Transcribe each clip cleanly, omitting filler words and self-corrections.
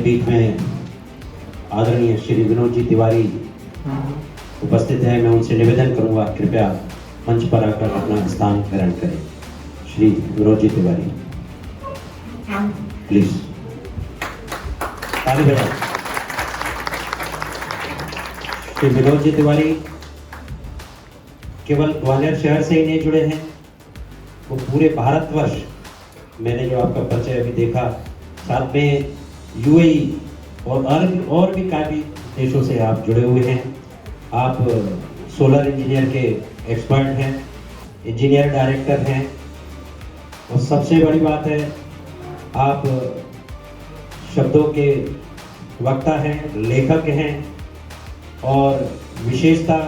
बीच में आदरणीय श्री विनोद जी तिवारी उपस्थित है। मैं उनसे निवेदन करूंगा कृपया मंच पर आकर अपना स्थान ग्रहण करें। श्री विनोद जी तिवारी प्लीज ताली बजाएं। श्री विनोद जी तिवारी केवल ग्वालियर शहर से ही नहीं जुड़े हैं, वो पूरे भारतवर्ष, मैंने जो आपका परिचय अभी देखा, साथ में यूएई और भी काफी देशों से आप जुड़े हुए हैं। आप सोलर इंजीनियर के एक्सपर्ट हैं, इंजीनियर डायरेक्टर हैं, और सबसे बड़ी बात है आप शब्दों के वक्ता हैं, लेखक हैं, और विशेषता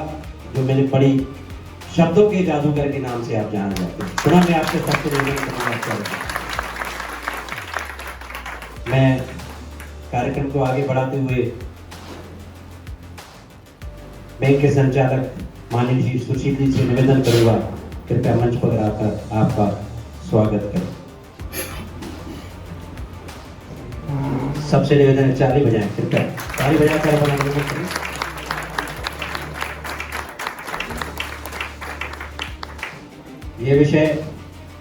जो मैंने पढ़ी, शब्दों के जादूगर के नाम से आप जाने जाते हैं। सुना मैं आपसे सबसे निवेदन करूंगा, मैं कार्यक्रम को आगे बढ़ाते हुए बैंक के संचालक माननीय जी सुशील जी से निवेदन करूंगा कृपया मंच पर आकर आपका स्वागत करें। सबसे निवेदन है ताली बजाएं, कृपया ताली बजाकर बनाने करें। ये विषय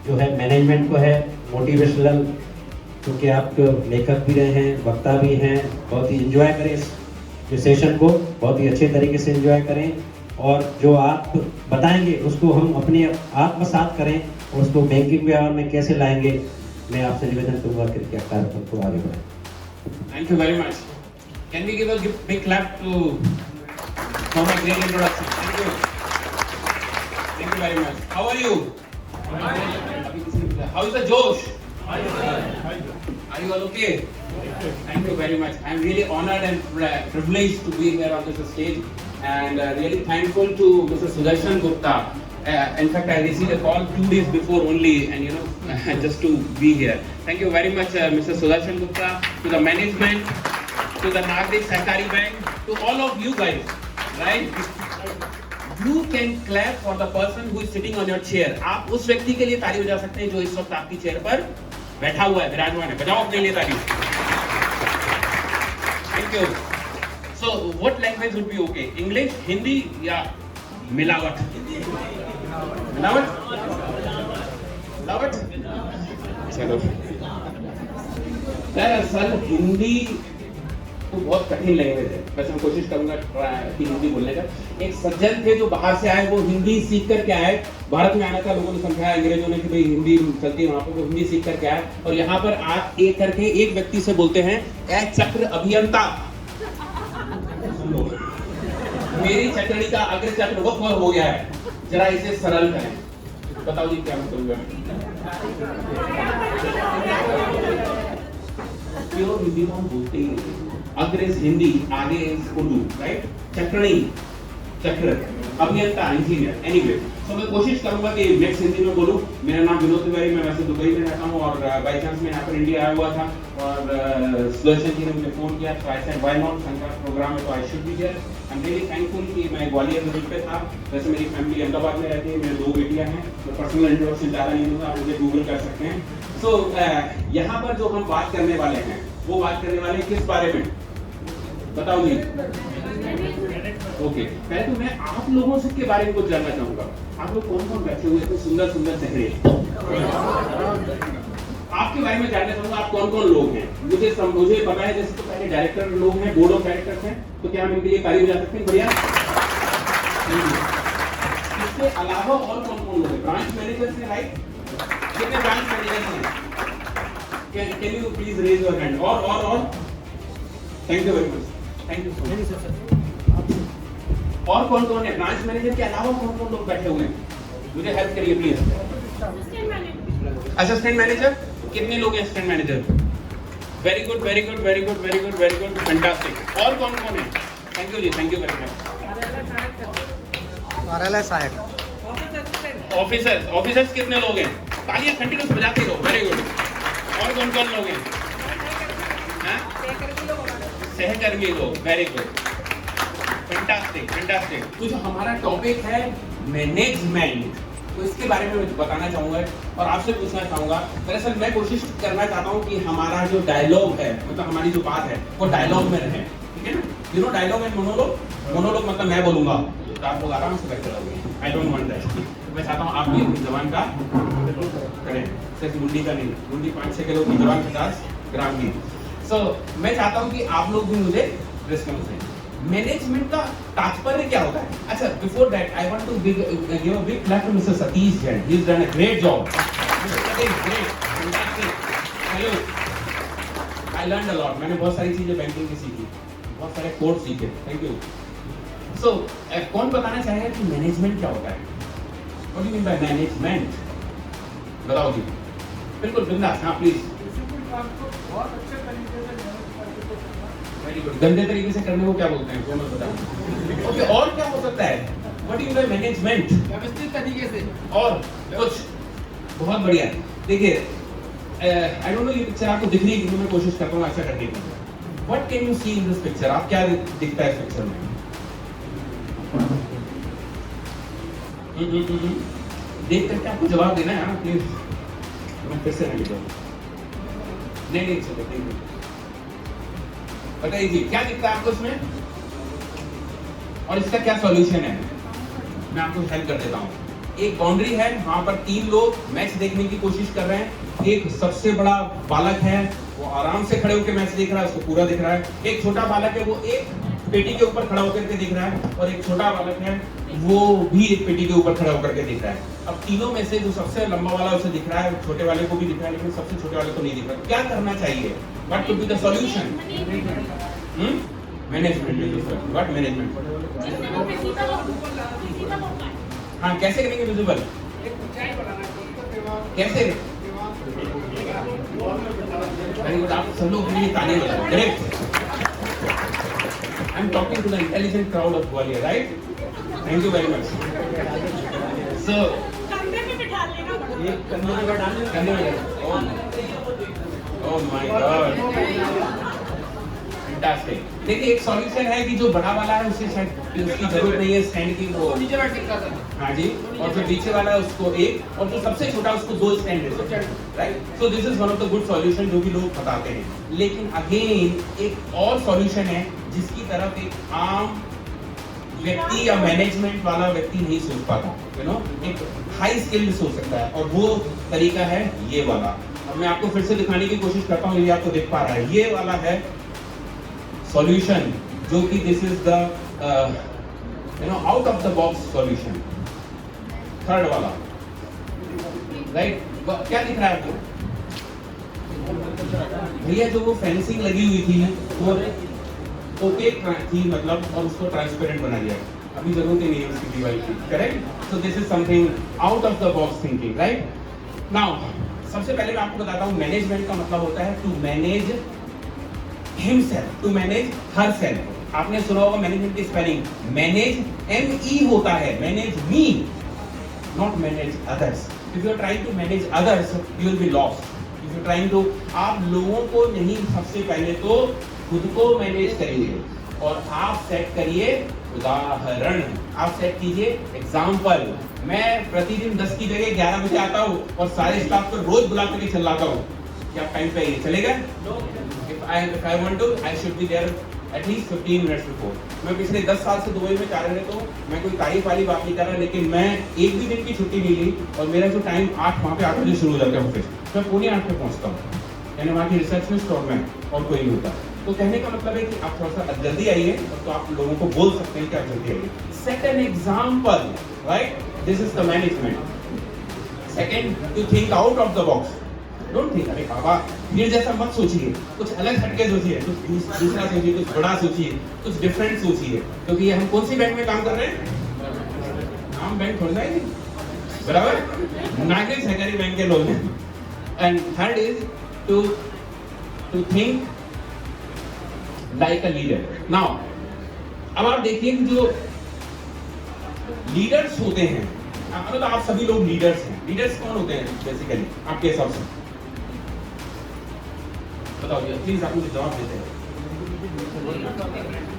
जो है मैनेजमेंट को है, मोटिवेशनल, क्योंकि आप लेखक भी रहे हैं, वक्ता भी हैं, बहुत ही एंजॉय करें इस सेशन को, बहुत ही अच्छे तरीके से एंजॉय करें, और जो आप बताएंगे उसको हम अपने आत्मसात करें, और उसको बैंकिंग व्यवहार में कैसे लाएंगे। मैं आपसे निवेदन करूंगा कृपया कार्यक्रम को आगे बढ़ाएं। Thank you very much. Can we give a big clap to for my great introduction? Thank you. Thank you very much. How are you? How is the Josh? Are you all okay? Thank you very much. I am really honored and privileged to be here on this stage, and really thankful to Mr. Sudarshan Gupta. In fact, I received a call 2 days before only, and just to be here. Thank you very much, Mr. Sudarshan Gupta, to the management, to the Nagrik Sahkari Bank, to all of you guys. Right? You can clap for the person who is sitting on your chair. आप उस व्यक्ति के लिए ताली बजा सकते हैं जो इस वक्त आपकी चेयर पर बैठा हुआ है, विराजमान है। बजाओ अपने लिए ताली। Thank you. So, what language would be okay? English, Hindi या मिलावट? मिलावट? मिलावट? चलो। दरअसल हिंदी तो बहुत कठिन लैंग्वेज है, वैसे मैं कोशिश करूंगा कि हिंदी बोलने का। एक सज्जन थे जो बाहर से आए, वो हिंदी सीख कर के आए, भारत में आने का लोगों ने समझाया अंग्रेजों ने कि भाई हिंदी चलती है वहाँ पर, वो हिंदी सीख कर के आए, और यहाँ पर आप एक करके एक व्यक्ति से बोलते हैं, ए चक्र अभियंता, मेरी चक्री का अग्र चक्र वक्र हो गया है, जरा इसे सरल करें। बताओ जी क्या मतलब है? प्योर हिंदी में हम बोलते ही अग्र इज हिंदी, आगे इज उर्दू, राइट? चक्रणी, चक्र, अभियंता, इंजीनियर, एनीवे। तो मैं कोशिश करूंगा कि नेक्स्ट हिंदी में बोलूं। मेरा नाम विनोद तिवारी, मैं वैसे दुबई में रहता हूं, और बाई चांस मैं यहाँ पर इंडिया आया हुआ था, और सुदर्शन जी ने मुझे फोन किया, तो आई सेड व्हाई नॉट, संघर्ष प्रोग्राम है तो I should be here. I am really thankful कि मैं ग्वालियर विजिट पे था। वैसे मेरी फैमिली अहमदाबाद में रहती है, मेरी 2 बेटियां हैं, तो पर्सनल इंट्रोडक्शन ज़्यादा नहीं दूंगा, आप मुझे गूगल कर सकते हैं। सो यहाँ पर जो हम बात करने वाले हैं, वो बात करने वाले हैं किस बारे में? बताओ जी। ओके, पहले तो मैं आप लोगों से के बारे में कुछ जानना चाहूंगा। आप लोग कौन कौन बैठे हुए इतने सुंदर सुंदर चेहरे, आपके बारे में जानना चाहूंगा। आप कौन कौन लोग हैं? मुझे पता है, जैसे तो पहले डायरेक्टर लोग हैं, बोर्ड ऑफ डायरेक्टर्स हैं, तो क्या हम इनके लिए ताली बजा सकते हैं? बढ़िया। इसके अलावा और कौन कौन लोग हैं? ब्रांच मैनेजर से, राइट? कितने ब्रांच मैनेजर हैं? Can you please raise your hand? और thank you very much, thank you so much. और कौन कौन है? ब्रांच मैनेजर के अलावा कौन कौन लोग बैठे हुए हैं? मुझे हेल्प करिए प्लीज। असिस्टेंट मैनेजर, कितने लोग हैं assistant manager? Very good, very good, very good, very good, very good, fantastic. और कौन कौन है? Thank you ji, thank you very much. Officers कितने लोग हैं? तालियां कंटिन्यूस बजाते रहो, वेरी गुड। और कौन कौन लोग हैं? सहकर्मी लोग, वेरी गुड, फैंटास्टिक, फैंटास्टिक। तो जो हमारा टॉपिक है मैनेजमेंट, तो इसके बारे में मैं बताना चाहूँगा और आपसे पूछना चाहूँगा। दरअसल मैं कोशिश करना चाहता हूँ कि हमारा जो डायलॉग है, मतलब हमारी जो बात है वो डायलॉग में रहे, ठीक है ना। You know dialogue and monologue, monologue मतलब मैं बोलूँगा तो आप लोग आराम से बैठ करोगे। I don't want that. मैं चाहता हूँ आप भी अपनी जबान का करें, सिर्फ मुंडी का नहीं, मुंडी 5-6 किलो की, जबान 50 ग्राम की। सो मैं चाहता हूँ कि आप लोग भी मुझे रिस्पॉन्स दें। मैनेजमेंट का तात्पर्य क्या होता है? अच्छा, before that I want to give a big clap to mister Satish Jain. He has done a great job. Great, fantastic. Hello, I learned a lot. मैंने बहुत सारी चीजें बैंकिंग की सीखी, बहुत सारे कोर्स सीखे। Thank you. सो कौन बताना चाहेगा कि मैनेजमेंट क्या होता है? What do you mean by management? बताओ जी। बिल्कुल बिंदास, हाँ प्लीज। बहुत अच्छे तरीके से वेरी गुड। गंदे तरीके से करने को क्या बोलते हैं? कौन बताओ। ओके, और क्या हो सकता है? What do you mean by management? व्यवस्थित तरीके से। और कुछ? बहुत बढ़िया। देखिए, आई डोंट नो ये पिक्चर आपको दिख रही है कि मैं कोशिश करता हूँ ऐसा करने की। What can you see in this picture? आप क्या दिखता है इस पिक्चर में? देख करके आपको जवाब देना है, प्लीज। मैं फिर से नहीं लिखूँ। नहीं चलो, थैंक यू। बताइए जी, क्या दिखता है आपको इसमें और इसका क्या सॉल्यूशन है? मैं आपको हेल्प कर देता हूँ। एक बाउंड्री है, वहां पर 3 लोग मैच देखने की कोशिश कर रहे हैं। एक सबसे बड़ा बालक है, वो आराम से खड़े होकर मैच देख रहा है, उसको पूरा दिख रहा है। एक छोटा बालक है, वो एक पेटी के ऊपर खड़ा होकर के देख रहा है, और एक छोटा बालक है, वो भी एक पेटी के ऊपर खड़ा होकर के देख रहा है। अब तीनों में से जो सबसे लंबा वाला उसे दिख रहा है, छोटे वाले को भी दिख रहा है, लेकिन सबसे छोटे वाले को नहीं दिख रहा। क्या करना चाहिए? What could be the solution? Management is the solution. What management? हाँ, कैसे करेंगे विजिबल? कैसे? वेरी गुड, आप सब लोग मुझे तालियां बजाओ। Great. I am talking to the intelligent crowd of Gwalior, right? Thank you very much. So कंधे पे बिठा लेना बड़ा। ये कंधे में डालने, ओह माय गॉड, फैंटास्टिक। देखिए, एक सॉल्यूशन है कि जो बड़ा वाला है उसे शायद उसकी जरूरत नहीं है स्टैंड की, वो नीचे बैठ सकता था। हाँ जी, और जो पीछे वाला है उसको एक, और जो सबसे छोटा है उसको 2 स्टैंड दे सकते हैं, right? So this is one of the good solution जो भी लोग बताते हैं। लेकिन अगेन एक और सॉल्यूशन है जिसकी तरफ एक आम व्यक्ति या मैनेजमेंट वाला व्यक्ति नहीं सोच पाता, यू नो। एक हाई स्किल्ड सोच सकता है, और वो तरीका है ये वाला। अब मैं आपको फिर से दिखाने की कोशिश करता हूँ, ये आपको दिख पा रहा है। ये वाला है सॉल्यूशन, जो कि this is the you know out of the box solution, third वाला, राइट? क्या दिख रहा है आपको भैया? जो वो फेंसिंग लगी हुई थी वो ओपेक थी, मतलब, और उसको ट्रांसपेरेंट बना दिया। अभी जरूरत ही नहीं है उसकी दीवार की, correct? So this is something out of the box thinking, right? Now सबसे पहले मैं आपको बताता हूँ, मैनेजमेंट का मतलब होता है to manage himself, to manage herself. आपने सुना होगा मैनेजमेंट की स्पेलिंग, मैनेज ME होता है, manage me, not manage others. If you are trying to manage others you will be lost. If you trying to, आप लोगों को नहीं, सबसे पहले तो खुद को मैनेज करिए, और आप सेट करिए उदाहरण, आप सेट कीजिए एग्जाम्पल। मैं प्रतिदिन 10 की जगह 11 बजे आता हूँ और सारे स्टाफ को रोज बुला करके चिल्लाता हूँ कि आप टाइम पे आइए, चलेगा? If I want to, I should be there at least 15 minutes before. मैं पिछले 10 साल से दुबई में कार्य रहता हूँ, मैं कोई तारीफ वाली बात नहीं कर रहा, लेकिन मैं एक भी दिन की छुट्टी नहीं ली, और मेरा जो टाइम 8 वहाँ पे 8 बजे शुरू हो जाता है ऑफिस, मैं 7:45 पे पहुँचता हूँ, यानी वहाँ की रिसेप्शनिस्ट और मैं, और कोई नहीं होता। तो कहने का मतलब है कि आप थोड़ा सा जल्दी आइए, तो आप लोगों को बोल सकते हैं कि आप जल्दी आइए। Set an example, right? This is the management. Second, to think out of the box. Don't think, अरे बाबा भीड़ जैसा मत सोचिए, कुछ अलग हटके सोचिए, कुछ दूसरा सोचिए, कुछ बड़ा सोचिए, कुछ डिफरेंट सोचिए। क्योंकि ये हम कौन सी बैंक में काम कर रहे हैं? नाम बैंक थोड़ा है, बराबर? नागरिक सहकारी बैंक के लोग हैं। And third is to think like a leader. Now अब आप देखिए कि जो लीडर्स होते हैं, मतलब आप सभी लोग लीडर्स हैं। लीडर्स कौन होते हैं बेसिकली आपके हिसाब से? बताओ प्लीज, आप मुझे जवाब देते हैं।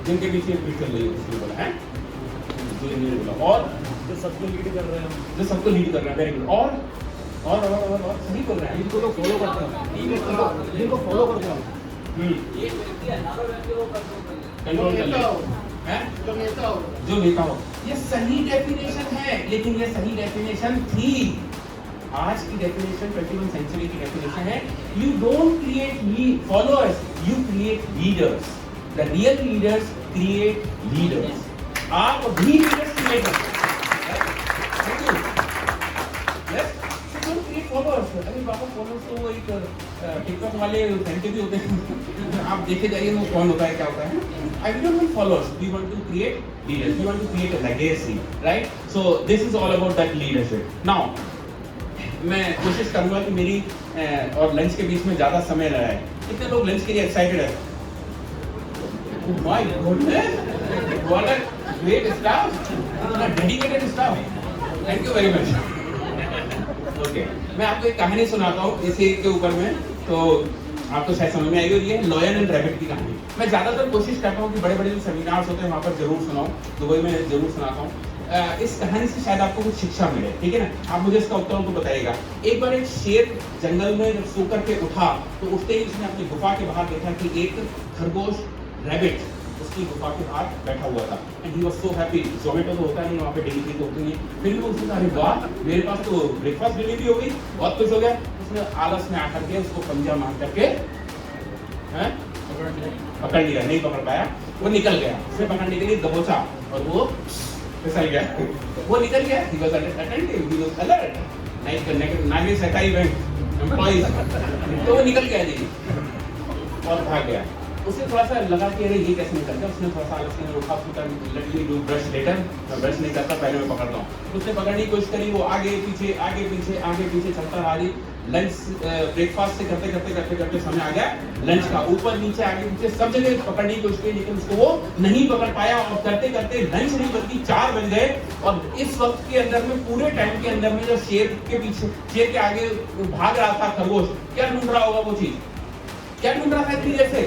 जिनके पीछे चल रही है, बोला है, और जो सबको लीड कर रहे हैं, जो सबको लीड कर रहा है, वेरी गुड। और सही बोल रहे हैं। जिनको लोग फॉलो करते हैं, जिनको फॉलो करते हैं। कंट्रोल कर ले, हैं? जो नेता हो जो नेता हो, ये सही डेफिनेशन है, लेकिन ये सही डेफिनेशन थी। आज की डेफिनेशन 21st सेंचुरी की डेफिनेशन है, you don't create followers, you create leaders. The real leaders create leaders. आप भी लीडर्स क्रिएट करते हैं। Yes, so don't create followers. अरे बाबा, फॉलोअर्स तो वो एक टिकटॉक वाले घंटे भी होते हैं। आप देखे जाइए वो कौन होता है, क्या होता है। I don't want followers. We want to create leaders. We want to create a legacy, right? So this is all about that leadership. Now, मैं कोशिश करूंगा कि मेरी और लंच के बीच में ज्यादा समय लगा है। कितने लोग लंच के लिए एक्साइटेड है? My goodness, what a great staff, what a dedicated staff. Thank you very much. Okay, मैं आपको एक कहानी सुनाता हूँ इसी के ऊपर में, तो आपको शायद समझ में आएगी। ये लॉयन एंड रैबिट की कहानी। मैं ज़्यादातर कोशिश करता हूँ कि बड़े बड़े जो सेमिनार्स होते हैं वहाँ पर जरूर सुनाऊँ, दुबई में जरूर सुनाता हूँ। इस कहानी से शायद आपको कुछ शिक्षा मिले, ठीक है ना। आप मुझे इसका उत्तर तो बताइएगा। एक बार एक शेर जंगल में जब सो करके उठा, तो उठते ही उसने अपनी गुफा के बाहर देखा कि एक खरगोश रैबिट उसकी गुफा के बाहर बैठा हुआ था। And he was so happy. Zomato तो होता नहीं वहाँ पे, डिलीवरी तो होती नहीं, फिर भी उसने कहा अरे वाह, मेरे पास तो ब्रेकफास्ट डिलीवरी हो गई, बहुत खुश हो गया। उसने आलस में आकर के उसको पंजा मार करके पकड़ लिया। नहीं पकड़ पाया, वो निकल गया। उसने पकड़ने के लिए दबोचा और वो फिसल गया। वो निकल गया। He was attentive, he was alert. Night सरकारी बैंक एम्प्लॉइज, तो वो निकल गया जी और भाग गया। उसे थोड़ा सा लगा कि अरे ये कैसे निकल गया। उसने थोड़ा सा आलस में उठा, उसका let me do brush later, मैं ब्रश नहीं करता, पहले मैं पकड़ता हूँ। उसने पकड़ने की कोशिश करी, वो आगे पीछे चलता रहा जी। लंच ब्रेकफास्ट से करते समय आ गया लंच का, ऊपर नीचे आगे पीछे सब जगह पकड़ने की कोशिश की, लेकिन उसको वो नहीं पकड़ पाया। और करते लंच नहीं बल्कि 4 बज गए। और इस वक्त के अंदर में, पूरे टाइम के अंदर में, जो शेर के आगे भाग रहा था खरगोश, क्या ढूंढ रहा होगा वो चीज? क्या ढूंढ रहा था इतनी देर से?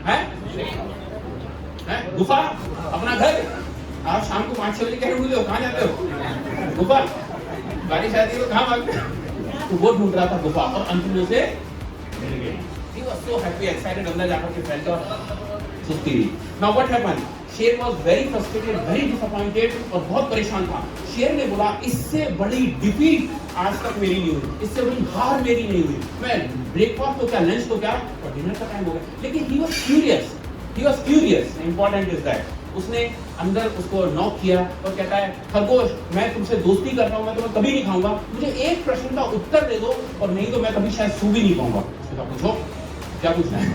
हैं? गुफा, अपना घर। आप शाम को 5-6 बजे क्या ढूंढते हो? कहाँ जाते हो? गुफा। बारिश आती है तो कहाँ भागते हो? तो वो ढूंढ रहा था गुफा, और अंत में उसे मिल गई। He was so happy, excited, अंदर जाकर के फैल कर सुस्ती हुई। Now what happened? शेर was very frustrated, very disappointed, और बहुत परेशान था। शेर ने बोला, इससे बड़ी डिफीट आज तक मेरी नहीं हुई, इससे बड़ी हार मेरी नहीं हुई। मैं ब्रेकफास्ट तो क्या, लंच तो क्या, और डिनर का टाइम हो गया। लेकिन he was curious. Important is that. उसने अंदर उसको नॉक किया और कहता है, खरगोश, मैं तुमसे दोस्ती कर रहा हूँ, मैं तुम्हें कभी नहीं खाऊंगा, मुझे एक प्रश्न का उत्तर दे दो, और नहीं तो मैं कभी शायद सो भी नहीं पाऊंगा। उसने कहा, पूछो, क्या पूछना है?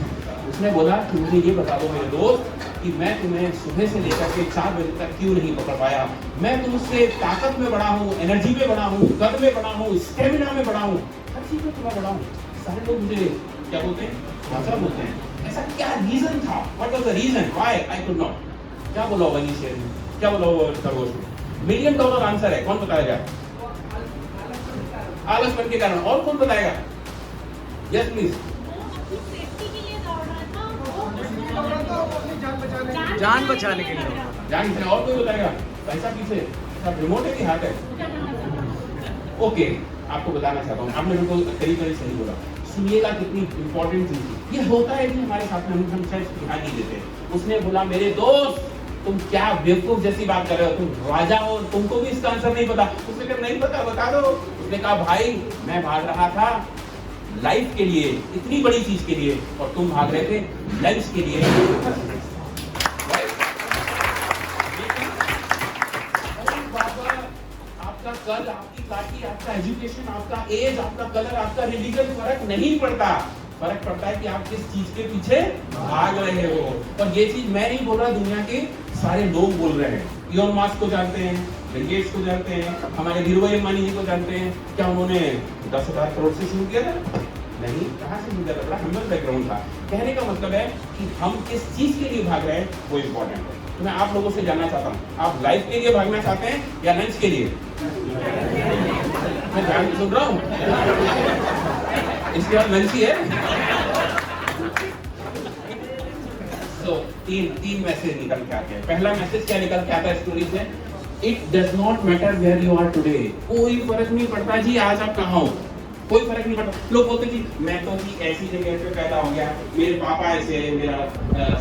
उसने बोला कि मुझे ये बता दो मेरे दोस्त कि मैं तुम्हें सुबह से लेकर के 4 बजे तक क्यों नहीं पकड़ पाया। मैं तुमसे ताकत में बड़ा हूँ, एनर्जी में बड़ा हूँ, कद में बड़ा हूँ, स्टेमिना में बड़ा हूँ, हर चीज में तुम्हें बड़ा हूँ। सारे लोग मुझे क्या बोलते हैं? भाषा बोलते हैं। ऐसा क्या रीजन था? What was the reason why I could not? क्या बोला होगा ये शेर ने? क्या बोला होगा खरगोश ने? $1 मिलियन आंसर है। कौन बताएगा? आलसपन के कारण। और कौन बताएगा? Yes please. सेफ्टी के लिए दौड़ रहा था, अपनी जान बचाने के लिए। जान बचाने के लिए। जान से। और कोई बताएगा? पैसा पीछे, सब रिमोट है कि हाथ है? ओके, आपको बताना चाहता हूँ, आपने बिल्कुल करीब सही बोला। सुनिएगा कितनी इंपॉर्टेंट चीज है। ये होता है कि हमारे साथ में हम शायद ध्यान नहीं देते। उसने बोला, मेरे दोस्त, तुम क्या बेवकूफ जैसी बात कर रहे हो, तुम राजा हो, तुमको भी इसका आंसर नहीं पता। उसने कहा, नहीं पता, बता दो। उसने कहा, भाई, मैं भाग रहा था लाइफ के लिए, इतनी बड़ी चीज के लिए, और तुम भाग रहे थे लंच के लिए। आपका कल, आपकी पार्टी, आपका एजुकेशन, आपका एज, आपका कलर, आपका रिलीजन फर्क नहीं पड़ता। फर्क पड़ता है कि आप किस चीज के पीछे भाग रहे हो। और ये चीज मैं नहीं बोल रहा, दुनिया के सारे लोग बोल रहे हैं। इलोन मस्क को जानते हैं, बिल गेट्स को जानते हैं, हमारे धीरूभाई अंबानी जी को जानते हैं। क्या उन्होंने 10,000 करोड़ से शुरू किया था? नहीं, कहाँ से शुरू किया था? बड़ा हम्बल बैकग्राउंड था। कहने का मतलब है कि हम किस चीज के लिए भाग रहे हैं वो इम्पोर्टेंट है। तो मैं आप लोगों से जानना चाहता हूँ, आप लाइफ के लिए भागना चाहते हैं या लंच के लिए? मैं ध्यान से सुन रहा हूँ। इसके बाद लंच ही है। तो तीन मैसेज निकल के आते हैं। पहला मैसेज क्या निकल के आता है स्टोरी से? It does not matter where you are today. कोई फर्क नहीं पड़ता जी आज आप कहाँ हो, कोई फर्क नहीं पड़ता। लोग बोलते जी मैं तो जी ऐसी जगह पे पैदा हो गया, मेरे पापा ऐसे, मेरा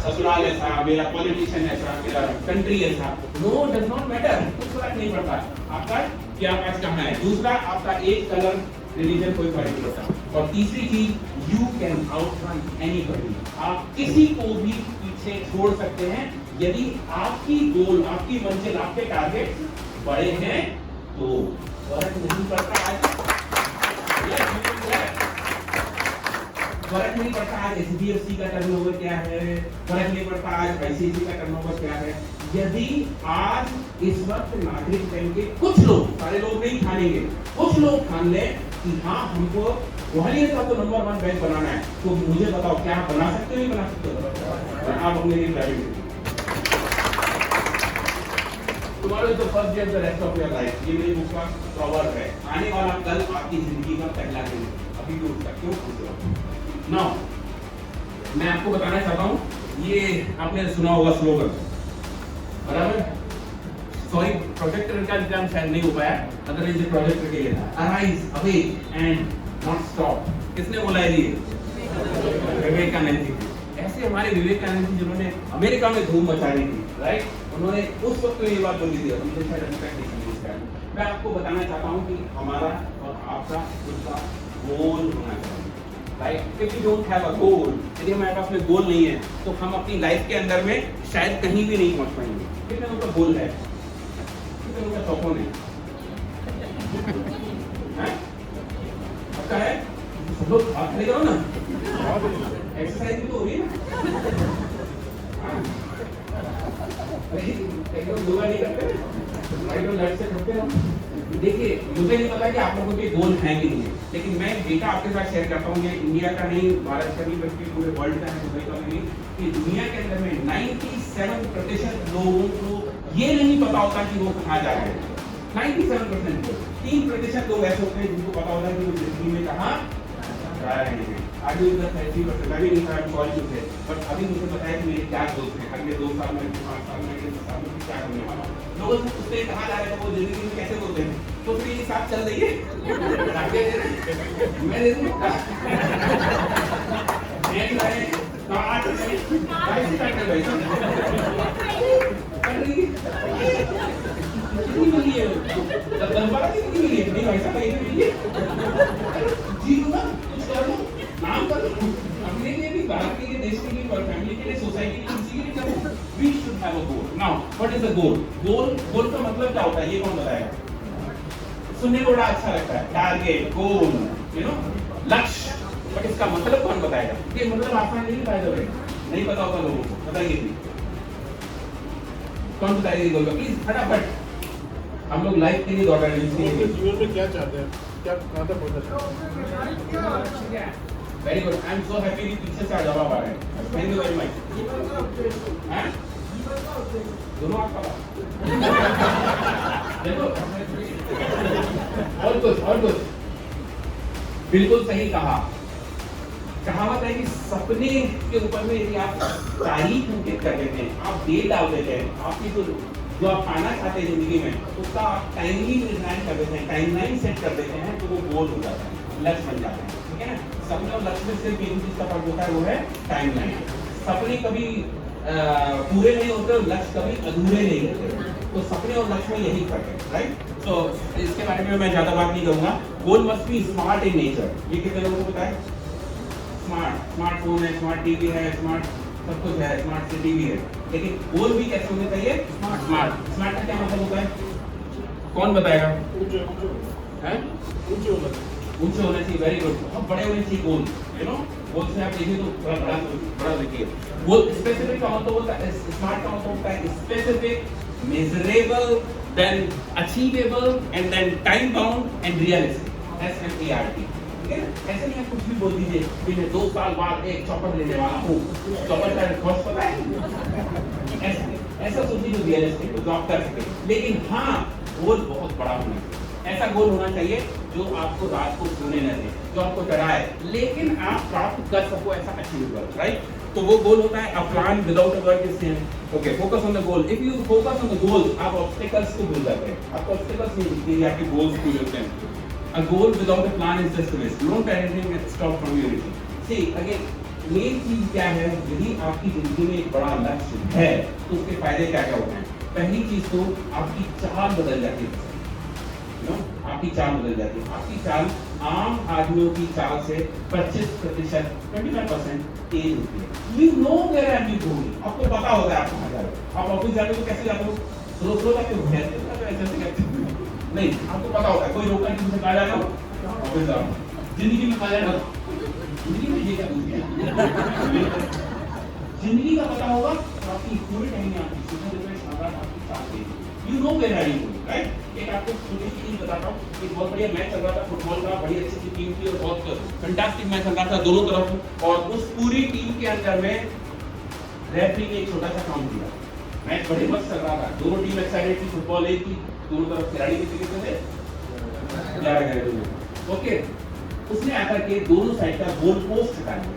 ससुराल ऐसा, मेरा पॉलिटिशियन ऐसा, मेरा कंट्री ऐसा। नो डज नॉट मैटर, कुछ फर्क नहीं पड़ता आपका क्या कास्ट कहाँ है। दूसरा, आपका एज, कलर, रिलीजन कोई फर्क नहीं पड़ता। और तीसरी चीज, यू कैन आउटरन एनीबॉडी। आप किसी को भी पीछे छोड़ सकते हैं यदि आपकी गोल, आपकी मंजिल, आपके टारगेट बड़े हैं तो फर्क नहीं पड़ता। आज फर्क नहीं पड़ता आज HDFC का टर्नओवर क्या है, फर्क नहीं पड़ता आज ICICI का टर्नओवर क्या है। यदि आज इस वक्त नागरिक बैंक के कुछ लोग, सारे लोग नहीं ठानेंगे, कुछ लोग ठान ले कि हाँ हमको ग्वालियर का तो नंबर 1 बैंक बनाना है, तो मुझे बताओ क्या आप बना सकते हो? नहीं बना सकते हो? आप अपने लिए ड्राइविंग तुम्हारे तो first day of the rest of your life, ये मेरी बुक का प्रॉवर्ब है। आने वाला कल आपकी जिंदगी का पहला दिन, अभी भी उठ सकते हो। नाउ मैं आपको बताना चाहता हूँ, ये आपने सुना होगा स्लोगन, बराबर? सॉरी प्रोजेक्टर का एग्जाम शायद नहीं हो पाया, अदरवाइज ये प्रोजेक्टर के लिए था। Arise, awake and not stop. किसने बोला है ये? विवेकानंद जी। ऐसे हमारे विवेकानंद जी जिन्होंने अमेरिका में धूम मचाई थी, राइट? उन्होंने उस वक्त ये बात बोली थी। मैं आपको बताना चाहता हूँ कि हमारा और आपका उसका गोल होना चाहिए, right? If you don't have a goal, यदि हमारे पास में गोल नहीं है तो हम अपनी लाइफ के अंदर में शायद कहीं भी नहीं पहुंच पाएंगे। कितने लोगों का गोल है? कितने लोगों का सपना है? आपका है? सब लोग हाथ खड़े करो ना, एक्सरसाइज भी तो हो रही है ना। योगा नहीं करते, राइट और लेफ्ट से करते हो। देखिए मुझे नहीं पता कि आप लोगों के गोल हैं कि नहीं, लेकिन मैं डेटा आपके साथ शेयर करता हूँ। ये इंडिया का नहीं, भारत का नहीं, बल्कि पूरे वर्ल्ड का है, दुबई का नहीं, कि दुनिया के अंदर में 97% लोगों को ये नहीं पता होता कि वो कहाँ जा रहे हैं। 97% को 3% लोग ऐसे होते हैं जिनको पता होता है कि वो जिंदगी में कहाँ जा रहे हैं। आगे उधर 30% मैं भी नहीं था कॉलेज से, बट अभी मुझे पता है कि मेरे क्या दोस्त हैं, अगले 2 साल में, 5 साल में, 10 साल में क्या करने वाला हूँ। लोगों से पूछते हैं कहाँ जा रहे हैं, वो जिंदगी में कैसे बोलते हैं, तो फिर ये साथ चल रही है, मैं दे दूँ नाम कर अपने लिए भी, भारत के लिए, देश के लिए, फैमिली के लिए, सोसाइटी के लिए, किसी के लिए करो। We should have a goal. Now what is a goal? Goal का मतलब क्या होता है, ये कौन बताएगा? सुनने में बड़ा अच्छा लगता है, टारगेट, गोल, यू नो, लक्ष्य, बट इसका मतलब कौन बताएगा? ये मतलब आसान नहीं बाय द वे, नहीं पता होता लोगों को, बताइए कौन बताएगा गोल का? प्लीज फटाफट, हम लोग लाइफ के लिए दौड़ रहे हैं। जीवन में क्या चाहते हैं, क्या कहाँ तक पहुँचना चाहते हैं? Very good, I am so happy कि पीछे से जवाब आ रहे हैं। Thank you very much. हैं? दोनों आपका देखो, और कुछ बिल्कुल सही कहा। कहावत है कि सपने के ऊपर में यदि आप तारीख अंकित कर देते हैं, आप डेट डाल देते हैं, आपकी जो आप पाना चाहते हैं जिंदगी में, उसका आप टाइमली निर्धारण कर देते हैं, टाइमलाइन सेट कर देते हैं, तो वो गोल हो जाता है, लक्ष्य बन जाता है। ठीक है ना? सपने और लक्ष्य में सिर्फ एक चीज का फर्क होता है, वो है टाइमलाइन। सपने कभी पूरे नहीं होते और लक्ष्य कभी अधूरे नहीं होते, तो सपने और लक्ष्य में यही फर्क है, राइट? तो इसके बारे में मैं ज्यादा बात नहीं करूंगा। Goal must be smart in nature. ये कितने लोगों को पता है? स्मार्टफोन है, स्मार्ट टीवी है, स्मार्ट सब कुछ है, स्मार्ट सिटी भी है, लेकिन गोल भी कैसे होने चाहिए? स्मार्ट का क्या मतलब होता है? कौन बताएगा? ऊंचे होने चाहिए। वेरी गुड, बहुत बड़े होने चाहिए गोल, यू नो। गोल से आप देखिए तो बड़ा देखिए। गोल स्पेसिफिक का मतलब होता है, स्मार्ट का मतलब होता है specific, measurable, then achievable and then time bound and realistic. SMART। ऐसे नहीं आप कुछ भी बोल दीजिए कि मैं 2 साल बाद एक चॉपर लेने वाला हूँ, चॉपर का कॉस्ट पता है? ऐसा सोचिए जो रियलिस्टिक हो, जो आप कर सके। लेकिन हाँ, गोल बहुत बड़ा होना चाहिए। ऐसा गोल होना चाहिए जो आपको रात को सोने न दे, जो आपको डराए, लेकिन आप प्राप्त कर सको, ऐसा अचीवेबल, राइट? तो वो गोल होता है a plan without a work is same. Okay, focus on the goal. If you focus on the goal, आप ऑब्स्टिकल्स को भूल जाते हैं। आपको ऑब्स्टिकल्स नहीं दिखते, ये आपके गोल्स को मिलते हैं। A goal without a plan is just waste. Don't anything at stop from your reaching. See again, main चीज क्या है, यदि आपकी जिंदगी में एक बड़ा लक्ष्य है तो उसके फायदे क्या क्या होते हैं। पहली चीज तो आपकी चाल बदल जाती है। आपकी चाल बदल जाती है। आपकी चाल आम आदमियों की चाल से 25% 25% तेज होती है। You know where are you going, आपको पता होता है आप कहाँ जा रहे हो। आप ऑफिस जाते हो तो कैसे जाते हो, स्लो स्लो जाते हो, नहीं, आपको पता होता है। कोई रोका नहीं, तुमसे कहाँ जा रहे हो, ऑफिस जा रहा हूँ। जिंदगी में कहाँ जा रहे हो, जिंदगी में ये क्या पूछ गया, जिंदगी का पता होगा तो आपकी पूरी टाइम आपकी आपकी चाल देगी। You know where are you going, right? एक आपको छोटी सी चीज बताता हूँ। एक बहुत बढ़िया मैच चल रहा था फुटबॉल का, बड़ी अच्छी सी टीम थी और बहुत फैंटास्टिक मैच चल रहा था दोनों तरफ। और उस पूरी टीम के अंदर में रेफरी ने एक छोटा सा काम किया। मैच बड़े मस्त चल रहा था, दोनों टीम एक्साइटेड थी, फुटबॉल एक थी, दोनों तरफ खिलाड़ी भी थे, 11 खिलाड़ी। ओके, उसने आकर के दोनों साइड का गोल पोस्ट हटा दिया।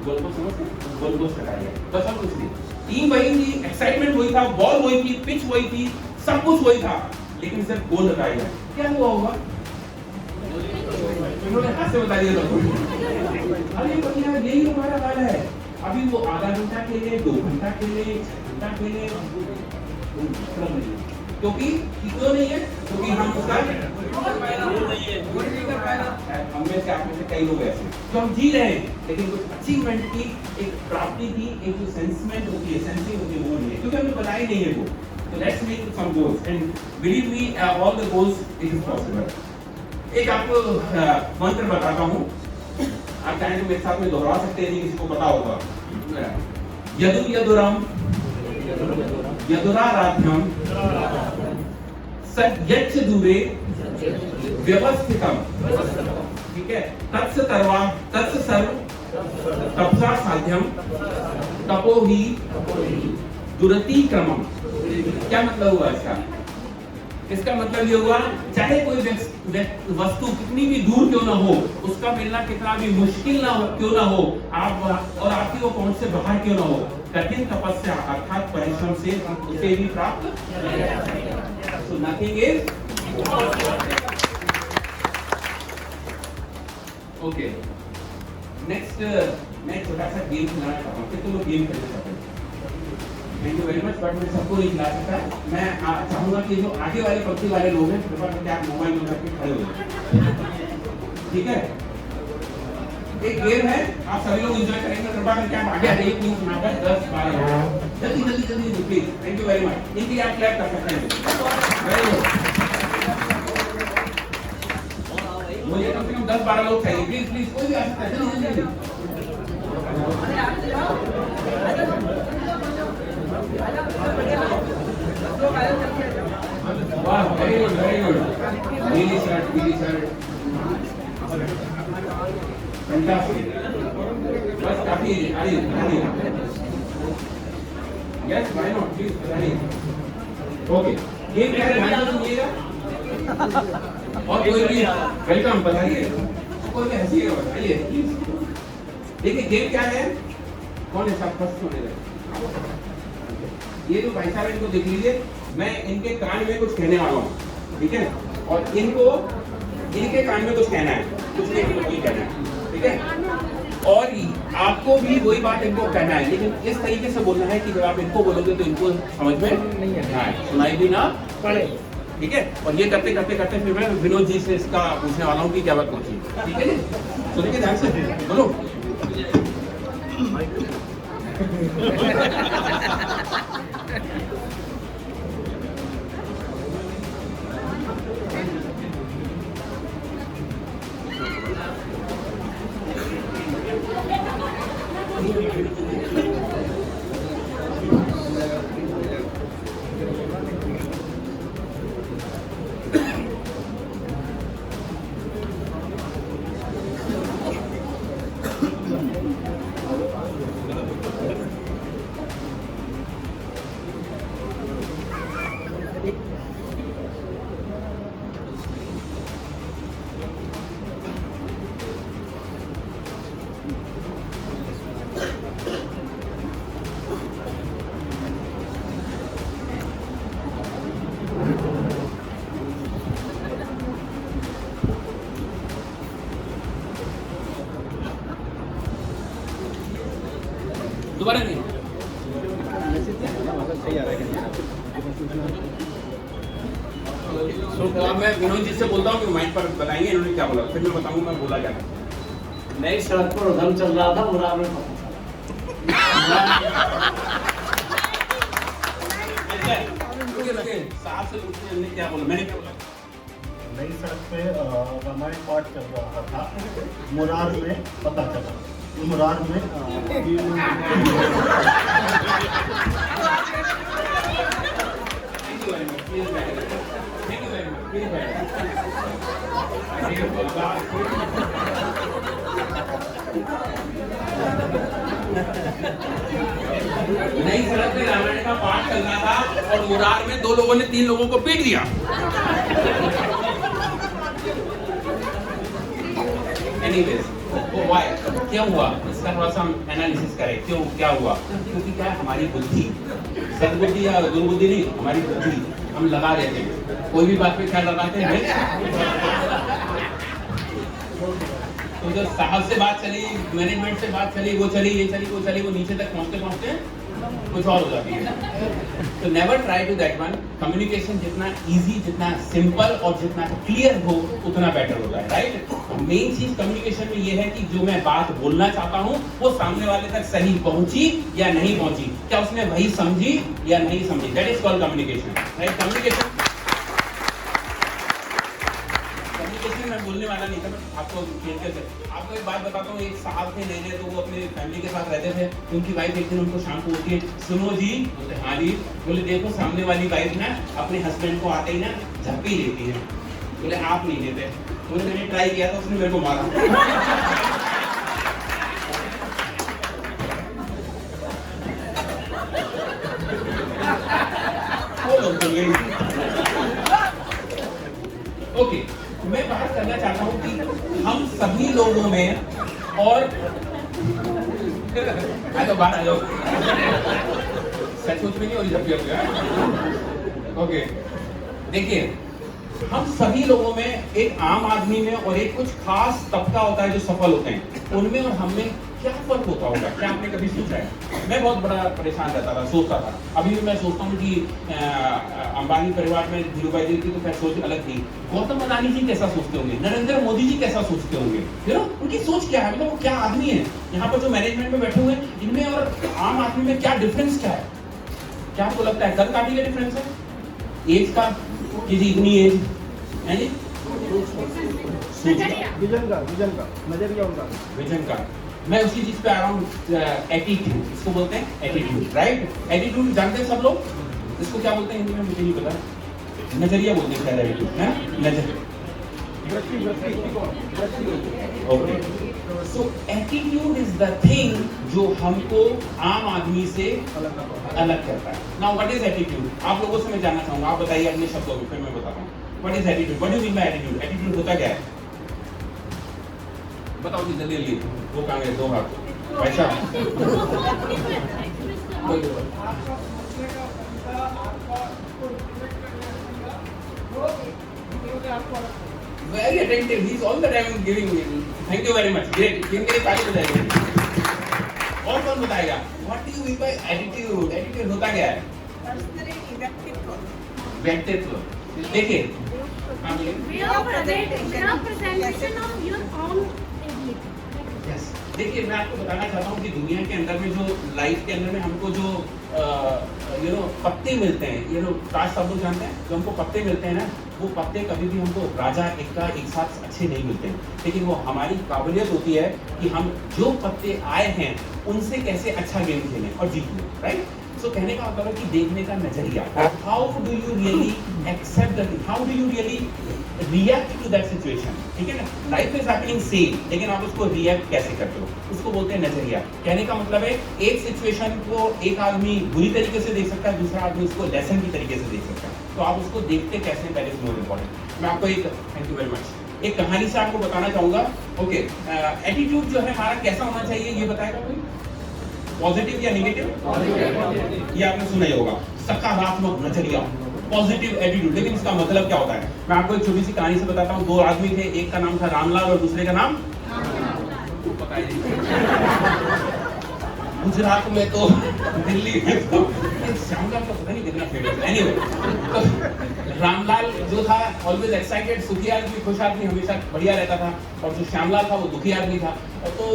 गोल पोस्ट समझते हैं, गोल पोस्ट हटा दिया, बस अब कुछ नहीं। टीम वही थी, एक्साइटमेंट वही था, बॉल वही थी, पिच वही थी, सब कुछ वही था, लेकिन सिर्फ गोल हटाया गया। क्या हुआ होगा, उन्होंने हाथ से बता दिया था। अरे भैया यही हमारा हाल है। अभी वो आधा घंटा खेले, 2 घंटा खेले, 6 घंटा खेले, क्योंकि क्यों नहीं है, क्योंकि हम उसका हमें से आप में से कई लोग ऐसे जो हम जी रहे हैं, लेकिन कुछ अचीवमेंट की एक प्राप्ति की एक जो सेंसमेंट होती है, सेंसिंग होती है, वो नहीं है, क्योंकि हमें बताया नहीं है वो। So let's make some goals and believe me, all the goals it is possible. एक आपको मंत्र बताता हूँ, आप चाहें तो मेरे साथ में दोहरा सकते हैं, किसी को पता होगा। यदु यदुरम यदुराराध्यम सत्यच्च दूरे व्यवस्थितम, ठीक है, तत्स सर्व तपसा साध्यम तपो ही दुरति क्रमम। क्या मतलब हुआ इसका? इसका मतलब ये हुआ, चाहे कोई वस्तु कितनी भी दूर क्यों ना हो, उसका मिलना कितना भी मुश्किल ना हो क्यों ना हो, आप और आपकी वो पहुंच से बाहर क्यों ना हो, कठिन तपस्या अर्थात परिश्रम से उसे भी प्राप्त। So nothing is okay. Next मैं छोटा सा गेम खिलाना चाहता हूँ। कितने लोग गेम खेलना चाहते हैं? Thank you very much, but मैं सबको नहीं खिला सकता। मैं चाहूंगा कि जो आगे वाले पंक्ति वाले लोग हैं, कृपया करके आप मोबाइल में करके खड़े हो जाए, ठीक है? एक गेम है, आप सभी लोग एंजॉय करेंगे, कृपया करके आप आगे आ जाइए। प्लीज यहाँ पर 10-12 जल्दी जल्दी जल्दी please. Thank you very much. इनके लिए आप क्लैप कर सकते हैं। Very good. मुझे कम से कम 10-12 लोग चाहिए, प्लीज प्लीज, कोई भी आ सकता है, जल्दी जल्दी। वाह, वेरी गुड वेरी गुड। नीली शर्ट फैंटास्टिक, बस काफी। आइए यस, व्हाई नॉट, प्लीज बताइए। ओके, गेम क्या है, ध्यान से सुनिएगा और कोई भी वेलकम बताइए, कोई भी हंसिएगा बताइए प्लीज। देखिए गेम क्या है, कौन है सब फर्स्ट होने लगे। ये जो भाई साहब, इनको देख लीजिए, मैं इनके कान में कुछ कहने वाला हूँ, ठीक है, और इनको इनके कान में कुछ कहना है, कुछ नहीं कहना है, ठीक है, और आपको भी वही बात इनको कहना है, लेकिन इस तरीके से बोलना है कि जब आप इनको बोलोगे तो इनको समझ में नहीं है, सुनाई भी ना पड़े, ठीक है। और ये करते करते करते फिर मैं विनोद जी से इसका पूछने वाला हूँ कि क्या बात पूछी, ठीक है जी, सुनिए ध्यान से, बोलो। दोबारा नहीं। तो अब मैं विनोद जी से बोलता हूँ कि माइक पर बताएंगे इन्होंने क्या बोला, फिर मैं बताऊंगा मैं बोला क्या था। नई सड़क पर उधम चल रहा था, मुरार में साहब से पूछते हैं क्या बोला, मैंने क्या बोला। नई सड़क पे रामायण पाठ चल रहा था, मुरार में पता चला, मुरार में नई सड़क पे रामायण का पाठ चल रहा था और मुरार में 2 लोगों ने 3 लोगों को पीट दिया। एनीवेज, वो व्हाई क्या हुआ इसका थोड़ा सा हम एनालिसिस करें, क्यों क्या हुआ। क्योंकि क्या हमारी बुद्धि, सद्बुद्धि या दुर्बुद्धि नहीं, हमारी बुद्धि हम लगा देते हैं, कोई भी बात पे क्या लगाते हैं। तो जब साहब से बात चली, मैनेजमेंट से बात चली, वो चली, ये चली, वो चली, वो नीचे तक पहुंचते पहुंचते कुछ और हो जाती है। तो never try to that one. Communication जितना इजी, जितना सिंपल और जितना क्लियर हो उतना बेटर होता है, राइट। मेन चीज कम्युनिकेशन में ये है कि जो मैं बात बोलना चाहता हूँ वो सामने वाले तक सही पहुंची या नहीं पहुंची, क्या उसने वही समझी या नहीं समझी, that is called communication, right. Communication मैं बोलने वाला नहीं था, मैं आपको आपको एक बात बताता हूँ। एक साहब थे नए, तो वो अपने फैमिली के साथ रहते थे। उनकी वाइफ एक दिन उनको शाम को होती है, सुनो जी, बोलते हाँ जी, बोले देखो सामने वाली वाइफ ना अपने हस्बैंड को आते ही ना झप्पी लेती है। बोले आप नहीं लेते। बोले मैंने ट्राई किया था, उसने मेरे को मारा। ओके, मैं बात करना चाहता हूँ कि हम सभी लोगों में और आ जाओ बाहर आ जाओ, सचमुच में नहीं हो रही झप्पी। ओके, देखिए हम सभी लोगों में, एक आम आदमी में और एक कुछ खास तबका होता है जो सफल होते हैं, उनमें और हम में क्या फर्क होता होगा, क्या आपने कभी सोचा है। मैं बहुत बड़ा परेशान रहता था, सोचता था, अभी भी मैं सोचता हूँ कि अंबानी परिवार में धीरूभाई जी की तो खैर सोच अलग थी, गौतम अडानी जी कैसा सोचते होंगे, नरेंद्र मोदी जी कैसा सोचते होंगे, यू नो उनकी सोच क्या है, मतलब वो क्या आदमी है। यहाँ पर जो मैनेजमेंट में बैठे हुए हैं इनमें और आम आदमी में क्या डिफरेंस क्या है, क्या आपको लगता है। कल काटी का डिफरेंस है, एज का, किसी इतनी एज है जी, विजन का। मैं उसी चीज पे आ रहा हूँ, एटीट्यूड, इसको बोलते हैं एटीट्यूड, राइट। एटीट्यूड जानते हैं सब लोग, इसको क्या बोलते हैं हिंदी में मुझे नहीं पता, नजरिया बोलते हैं शायद एटीट्यूड, है नजर। Okay, so attitude is the thing जो हमको आम आदमी से अलग करता है। नाउ व्हाट इज एटीट्यूड, आप लोगों से मैं जानना चाहूंगा, आप बताइए अपने शब्दों में, फिर मैं बताता हूँ what is attitude, what do you mean bye attitude. Attitude होता क्या है, बताओ जी जल्दी जल्दी, वो कहाँ गए 2 हाथ भाई साहब। Very attentive, he's all the time giving me. Thank you very much, great, इनके लिए ताली बजाइए। और कौन बताएगा what do you mean bye attitude. Attitude होता क्या है, व्यक्तित्व। देखिए देखिए मैं आपको बताना चाहता हूँ कि दुनिया के अंदर में जो लाइफ के अंदर में हमको जो पत्ते मिलते हैं, ताज सब लोग जानते हैं, जो हमको पत्ते मिलते हैं ना, वो पत्ते कभी भी हमको राजा एक साथ अच्छे नहीं मिलते हैं, लेकिन वो हमारी काबिलियत होती है कि हम जो पत्ते आए हैं उनसे कैसे अच्छा गेम खेलें और जीत लें, राइट। सो कहने का मतलब है कि देखने का नजरिया, how do you really accept that, how do you really react to that situation, ठीक है ना। लाइफ इज हैपनिंग सेम, लेकिन आप उसको रिएक्ट कैसे करते हो, उसको बोलते हैं नजरिया। कहने का मतलब है एक सिचुएशन को एक आदमी बुरी तरीके से देख सकता है, दूसरा आदमी उसको लेसन की तरीके से देख सकता है, तो आप उसको देखते कैसे, दैट इज मोर इम्पोर्टेंट। मैं आपको एक, थैंक यू वेरी मच, एक कहानी से आपको बताना चाहूंगा। ओके, एटीट्यूड जो है हमारा कैसा होना चाहिए ये बताएगा कोई, पॉजिटिव या नेगेटिव, ये आपने सुना ही होगा, सकारात्मक नजरिया, पॉजिटिव एटीट्यूड। लेकिन इसका मतलब क्या होता है, मैं आपको एक छोटी सी कहानी से बताता हूँ। 2 आदमी थे, एक का नाम था रामलाल और दूसरे का नाम गुजरात में तो दिल्ली में तो श्यामलाल का पता नहीं कितना फेमस है। एनीवे, तो रामलाल जो था ऑलवेज एक्साइटेड, सुखी आदमी, खुश आदमी, हमेशा बढ़िया रहता था, और जो श्यामलाल था वो दुखी आदमी था। तो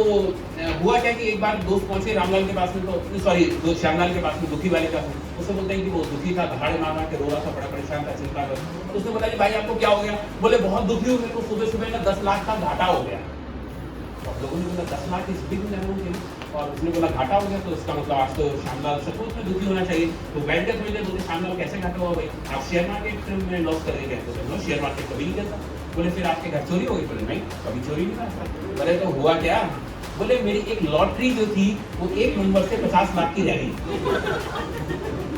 हुआ क्या कि एक बार दोस्त पहुंचे रामलाल के पास में, तो सॉरी दोस्त श्यामलाल के पास में दुखी वाले का, उससे बोलते हैं कि वो दुखी था, दहाड़े मार के रो रहा था, बड़ा परेशान था, चिंता कर। तो उसने बोला कि भाई आपको क्या हो गया? बोले बहुत दुखी हूँ, मेरे को सुबह सुबह ना 10 लाख का घाटा हो गया। और लोगों ने बोला 10 लाख इस बिग अमाउंट, और उसने बोला घाटा हो गया, तो इसका मतलब आज तो श्यामलाल सपोज में दुखी होना चाहिए। तो बैठ गए थोड़ी देर, बोले श्यामलाल कैसे घाटा हुआ भाई? आप शेयर मार्केट में लॉस कर रहे थे? तो शेयर मार्केट कभी नहीं करता। बोले फिर आपके घर चोरी हो गई? बोले नहीं, कभी चोरी नहीं करता। बोले तो हुआ क्या? बोले मेरी एक लॉटरी जो थी वो एक नंबर से 50 लाख की रह गई।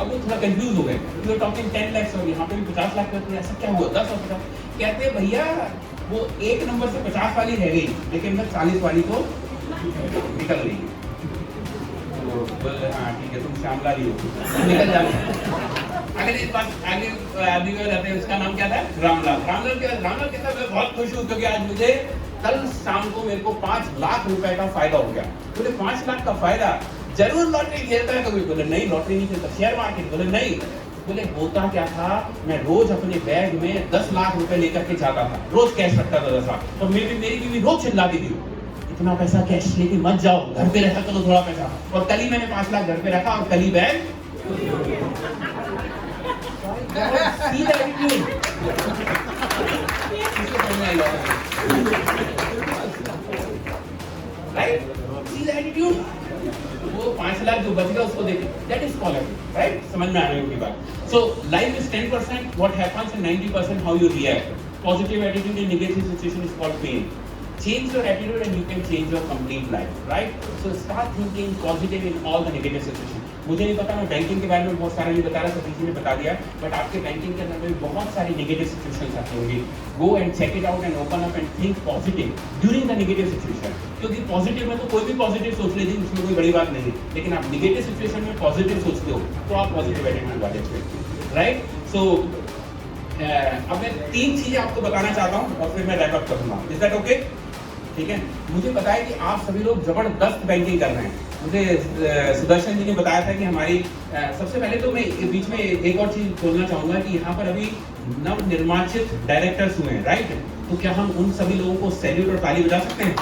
अब वो थोड़ा कंफ्यूज हो गए, यू आर टॉकिंग 10 लाख और यहाँ पे भी 50 लाख करते हैं, ऐसा क्या हुआ? 10 और 50 कहते हैं भैया वो एक नंबर से 50 वाली रह गई, लेकिन मैं 40 वाली को निकल गई। तो बोले हाँ ठीक है, तुम श्यामलाल ही हो, निकल जाओ। अगर इस बात आगे आदमी को जाते हैं, उसका नाम क्या था? रामलाल। रामलाल कहता है मैं बहुत खुश हूँ क्योंकि आज मुझे कल शाम को मेरे को 5 लाख रुपए का फायदा हो गया। बोले 5 लाख का फायदा? जरूर लॉटरी खेलता है कभी? बोले नहीं, लॉटरी नहीं खेलता। Share market? बोले नहीं। बोले होता क्या था, मैं रोज अपने बैग में 10 लाख रुपए लेकर के जाता था, रोज कैश रखता था 10 लाख, तो मेरी बीवी रोज चिल्लाती थी इतना पैसा कैश लेके मत जाओ, घर पे रखा करो थोड़ा पैसा। और कल ही मैंने 5 लाख घर पे रखा और कल ही बैग सीधा राइट, सीधा एटीट्यूड। वो 5 लाख जो बच गया उसको देखे, दैट इज कॉलेज, राइट? समझ में आ रही होगी बात। So life is 10% what happens and 90% how you react. Positive attitude in negative situation is called pain. Change your attitude and you can change your complete life, right? So start thinking positive in all the negative situations. मुझे नहीं पता, मैं banking के बारे में बहुत सारा नहीं बता रहा, सतीश ने बता दिया, बट आपके बैंकिंग के अंदर में बहुत सारी नेगेटिव सिचुएशंस आती होंगी। Go and check it out and open up and think positive during the negative situation. क्योंकि पॉजिटिव में तो कोई भी पॉजिटिव सोच लेती है, उसमें कोई बड़ी बात नहीं है, लेकिन आप नेगेटिव सिचुएशन में पॉजिटिव सोचते हो तो आप पॉजिटिव एटीट्यूड वाले हो, राइट? सो अब मैं 3 चीजें आपको बताना चाहता हूँ और फिर मैं रैप अप करूंगा। Is that okay? ठीक है। मुझे पता है कि आप सभी लोग जबरदस्त बैंकिंग कर रहे हैं। मुझे सुदर्शन जी ने बताया था कि हमारी सबसे पहले तो मैं बीच में एक और चीज बोलना चाहूंगा कि यहाँ पर अभी नव निर्वाचित डायरेक्टर्स हुए हैं, राइट? तो क्या हम उन सभी लोगों को सैल्यूट और ताली बजा सकते हैं?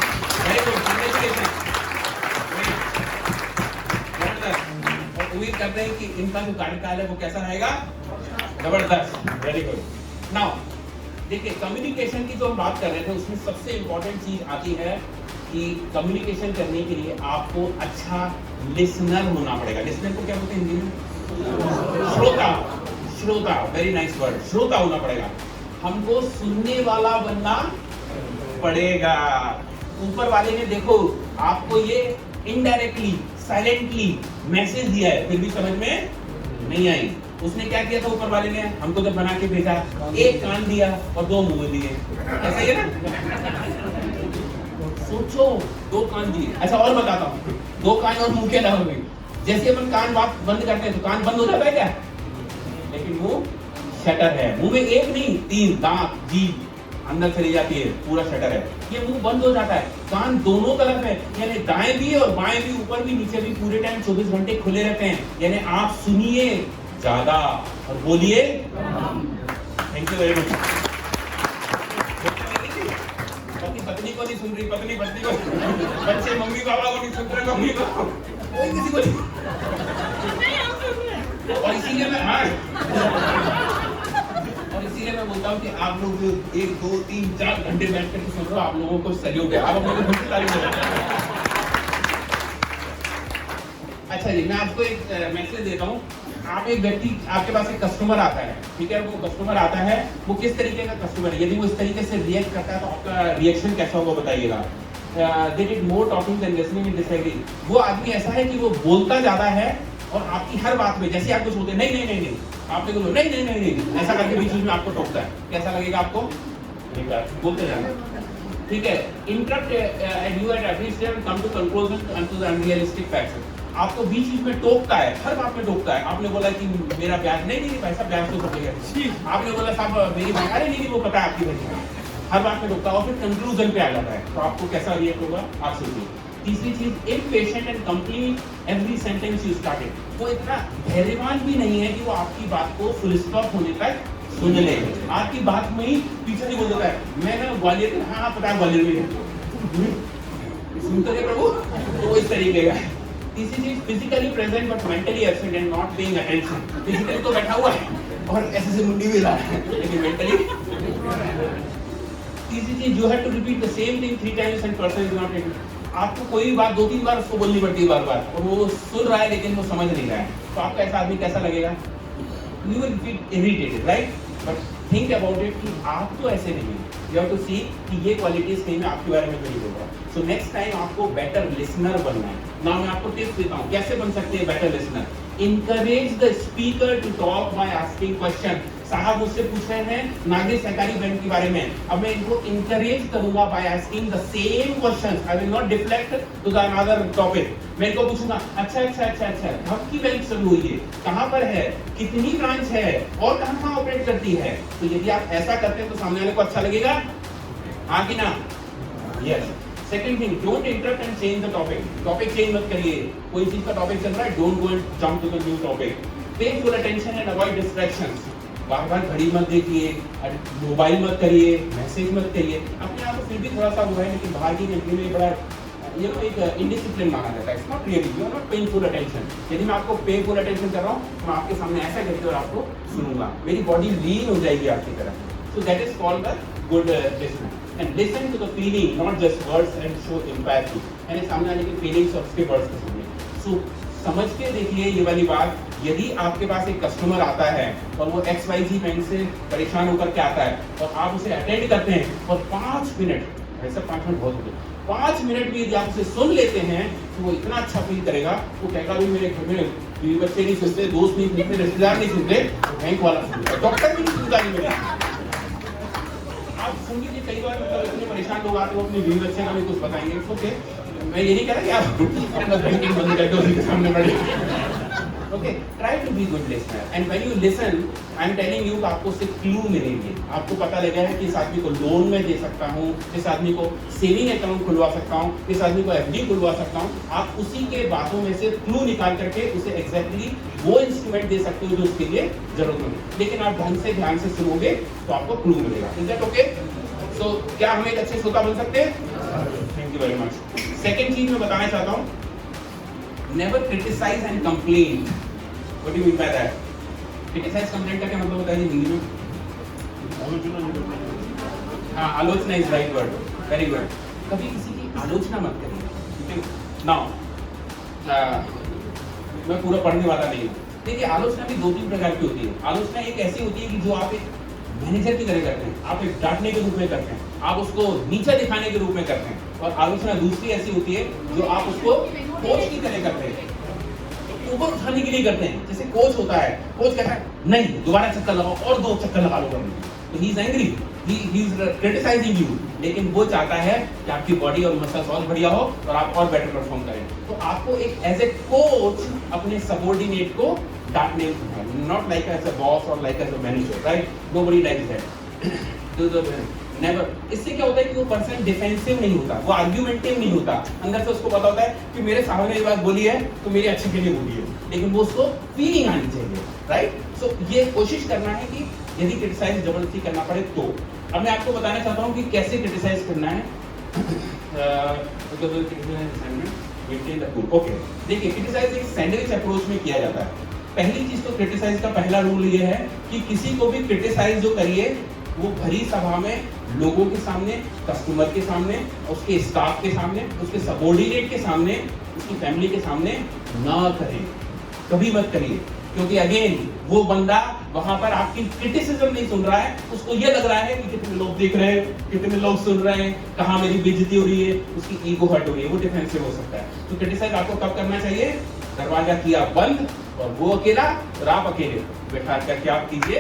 और उम्मीद करते हैं कि इनका जो कार्यकाल है वो कैसा रहेगा? जबरदस्त, वेरी गुड। नाउ देखिए, कम्युनिकेशन की जो हम बात कर रहे थे उसमें सबसे इंपॉर्टेंट चीज आती है कि कम्युनिकेशन करने के लिए आपको अच्छा लिसनर होना पड़ेगा। लिसनर को क्या बोलते हैं हिंदी में? श्रोता। श्रोता, वेरी नाइस वर्ड, श्रोता होना पड़ेगा। हमको सुनने वाला बनना पड़ेगा। ऊपर वाले ने देखो आपको ये इनडायरेक्टली, साइलेंटली मैसेज दिया है, फिर भी समझ में नहीं आई। उसने क्या किया था ऊपर वाले ने? हमको जब बना के भेजा, एक कान दिया और 2 मुंह दिए, ऐसा ही है ना? सोचो, 2 कान दिए। अच्छा और बताता हूँ, 2 कान और मुंह के अलावा भी जैसे अपन कान बात बंद करते हैं तो कान बंद हो जाता है क्या? लेकिन मुंह शटर है। मुंह में 1 नहीं 3 दांत, जीभ अंदर चली जाती है, पूरा शटर है, ये मुंह बंद हो जाता है। कान दोनों तरफ है, यानी दाएं भी और बाएं भी, ऊपर भी नीचे भी, पूरे टाइम 24 घंटे खुले रहते हैं। यानी आप सुनिए ज्यादा और बोलिए। Thank you very much. पत्नी को नहीं सुन रही, पत्नी पत्नी को, बच्चे मम्मी पापा को नहीं सुन रहे, मम्मी को, कोई किसी को नहीं। और इसीलिए मैं और इसीलिए मैं बोलता हूँ कि आप लोग 1 2 3 4 घंटे बैठ कर सुन रहे हो, आप लोगों को सैल्यूट है। आप अपने को खुद की तारीफ करें। अच्छा जी, मैं आपको एक मैसेज देता हूँ। आप एक व्यक्ति, आपके पास एक कस्टमर आता है, ठीक है? वो कस्टमर आता है, वो किस तरीके का कस्टमर है? यदि वो इस तरीके से रिएक्ट करता है तो आपका रिएक्शन कैसा होगा बताइएगा? They did more talking than listening and disagreeing. वो आदमी ऐसा है कि वो बोलता ज्यादा है और आपकी हर बात में, जैसे आप कुछ बोलते हैं नहीं नहीं नहीं नहीं, आपने बोलो नहीं नहीं नहीं नहीं, ऐसा करके बीच में आपको टोकता है, कैसा लगेगा आपको? बोलते जाना, ठीक है? Interrupt and you at every step come to conclusion and to the unrealistic facts. आपको बीच बीच में टोकता है, हर बात में टोकता है। आपने बोला कि मेरा ब्याज नहीं नहीं पैसा ब्याज तो कटेगा, आपने बोला साहब मेरी बात, अरे नहीं वो पता है आपकी वजह, हर बात में टोकता है और फिर कंक्लूजन पे आ जाता है। तो आपको कैसा रिएक्ट होगा आप सोचिए। तीसरी चीज impatient and complete every sentence you started. वो इतना धैर्यवान भी नहीं है कि वो आपकी बात को फुल स्टॉप होने तक सुन ले, आपकी बात में ही पीछे नहीं बोल देता है। मैं ना ग्वालियर में, हाँ पता है ग्वालियर में है, सुनते रहे प्रभु, तो इस तरीके का। तीसरी चीज physically present but mentally absent and not paying attention. Physically तो बैठा हुआ है और ऐसे से मुंडी भी ला रहा है, लेकिन मेंटली। तीसरी चीज you have to repeat the same thing 3 times and person is not able. आपको कोई बात 2-3 बार उसको बोलनी पड़ती है बार-बार, और वो सुन रहा है लेकिन वो समझ नहीं रहा है, तो आपका ऐसा आदमी कैसा लगेगा? You will feel irritated, right? But think about it कि आप तो ऐसे नहीं हैं। You have to see कि ये क्वालिटीज कहीं मैं आपके बारे में नहीं बोल रहा। So next time आपको बेटर लिसनर बनना है। ना मैं आपको टिप्स देता हूँ कैसे बन सकते हैं better listener. Encourage the speaker to talk by asking question। साहब मुझसे पूछ रहे हैं नागरिक सहकारी बैंक के बारे में, अब मैं इनको encourage करूंगा by asking the same questions। I will not deflect to the another topic। मैं इनको पूछूंगा अच्छा आपकी बैंक शुरू हुई है, कहाँ पर है, कितनी ब्रांच है और कहाँ ऑपरेट करती है। तो यदि आप ऐसा करते हैं तो सामने वाले को अच्छा लगेगा, हाँ कि ना? Yes. Second thing, don't interrupt and change the topic. Topic change मत करिए, कोई चीज का टॉपिक चल रहा है, don't go and jump to the new topic. Pay full attention and avoid distractions. बार-बार घड़ी मत देखिए, मोबाइल मत करिए, मैसेज मत करिए। अपने आप को फिर भी थोड़ा सा हुआ है, लेकिन बाहर की कंट्री में बड़ा ये तो एक इंडिसिप्लिन माना जाता है। It's not really, you are not paying full attention. यदि मैं आपको पे फुल अटेंशन कर रहा हूँ तो मैं आपके सामने ऐसा करके और आपको सुनूंगा, मेरी बॉडी लीन हो जाएगी आपकी तरफ। So that is called the good listener. And listen to the feeling, not just words, and show empathy. यानी सामने वाले की फीलिंग्स और उसके वर्ड्स को सुनिए। सो समझ के देखिए ये वाली बात। यदि आपके पास एक कस्टमर आता है और वो XYZ बैंक से परेशान होकर के आता है और आप उसे अटेंड करते हैं और 5 मिनट, ऐसा 5 मिनट बहुत होते हैं, 5 मिनट भी यदि आप उसे सुन लेते हैं तो वो इतना अच्छा फील करेगा। वो कहेगा भाई मेरे घर में बीवी बच्चे नहीं सुनते, दोस्त नहीं सुनते, रिश्तेदार नहीं सुनते, बैंक वाला सुनता है, डॉक्टर भी नहीं सुनता नहीं मेरा। आप सुन लीजिए, कई बार इतने परेशान लोग आते हो अपनी बीवी बच्चे का भी कुछ बताएंगे। ओके, मैं ये नहीं कह रहा कि आप अपना बैंकिंग बंद करके उसी के सामने बैठे। Okay, try to be good listener, and when you listen, I am telling you आपको सिर्फ क्लू मिलेंगे। आपको पता लगा है कि इस आदमी को लोन में दे सकता हूँ, इस आदमी को सेविंग अकाउंट खुलवा सकता हूँ, इस आदमी को FD खुलवा सकता हूँ। आप उसी के बातों में से क्लू निकाल करके उसे एग्जैक्टली वो इंस्ट्रूमेंट दे सकते हो जो उसके लिए जरूरत है। लेकिन आप ढंग से ध्यान से सुनोगे तो आपको क्लू मिलेगा। Is that okay? सो क्या हम एक अच्छे श्रोता बन सकते हैं? Thank you very much. Second चीज मैं बताना चाहता हूँ, never criticize and complain। What do you mean by that? Criticize, complain का क्या मतलब होता है हिंदी में? हाँ, आलोचना is right word, very good। कभी किसी की आलोचना मत करिए, ठीक है? Now, मैं पूरा पढ़ने वाला नहीं हूँ। देखिए, आलोचना भी 2-3 प्रकार की होती है। आलोचना एक ऐसी होती है कि जो आप एक मैनेजर की तरह करते हैं, आप एक डांटने के रूप में करते हैं, आप उसको नीचा दिखाने के रूप में करते हैं। और आलोचना दूसरी ऐसी होती है जो आप उसको कोच की तरह करते हैं, ऊपर उठाने के लिए करते हैं। जैसे कोच होता है, कोच कहता है नहीं दोबारा चक्कर लगाओ और 2 चक्कर लगा लो, तो he is angry, he is criticising you, लेकिन वो चाहता है कि आपकी बॉडी और मसल्स और बढ़िया हो और आप और बेटर परफॉर्म करें। तो आपको एक एज ए कोच अपने सबऑर्डिनेट को डांटने, not like as a boss और like as a manager, right? Nobody likes that. Never. इससे क्या होता है कि वो पर्सन डिफेंसिव नहीं होता, वो आर्ग्यूमेंटिव नहीं होता। अंदर से उसको पता होता है कि मेरे सामने ये बात बोली है तो मेरे अच्छे के लिए बोली है, लेकिन वो उसको फीलिंग आनी चाहिए, राइट? सो ये कोशिश करना है कि यदि क्रिटिसाइज जबरदस्ती करना पड़े तो। अब मैं आपको बताना चाहता हूँ कि कैसे क्रिटिसाइज करना है। ओके, देखिए, क्रिटिसाइज एक सैंडविच अप्रोच में किया जाता है। पहली चीज तो क्रिटिसाइज का पहला रूल ये है कि किसी को भी क्रिटिसाइज जो करिए वो भरी सभा में, लोगों के सामने, कस्टमर के सामने, उसके स्टाफ के सामने, उसके सबऑर्डिनेट के सामने, उसकी फैमिली के सामने ना करें, कभी मत करिए। क्योंकि अगेन वो बंदा वहां पर आपकी क्रिटिसिज्म नहीं सुन रहा है, उसको ये लग रहा है कि कितने लोग देख रहे हैं, कितने लोग सुन रहे हैं, कहाँ मेरी बेइज्जती हो रही है, उसकी ईगो हर्ट हो रही है, वो डिफेंसिव हो सकता है। तो क्रिटिसाइज आपको कब करना चाहिए? दरवाजा किया बंद और वो अकेला और आप अकेले बैठा करके आप कीजिए,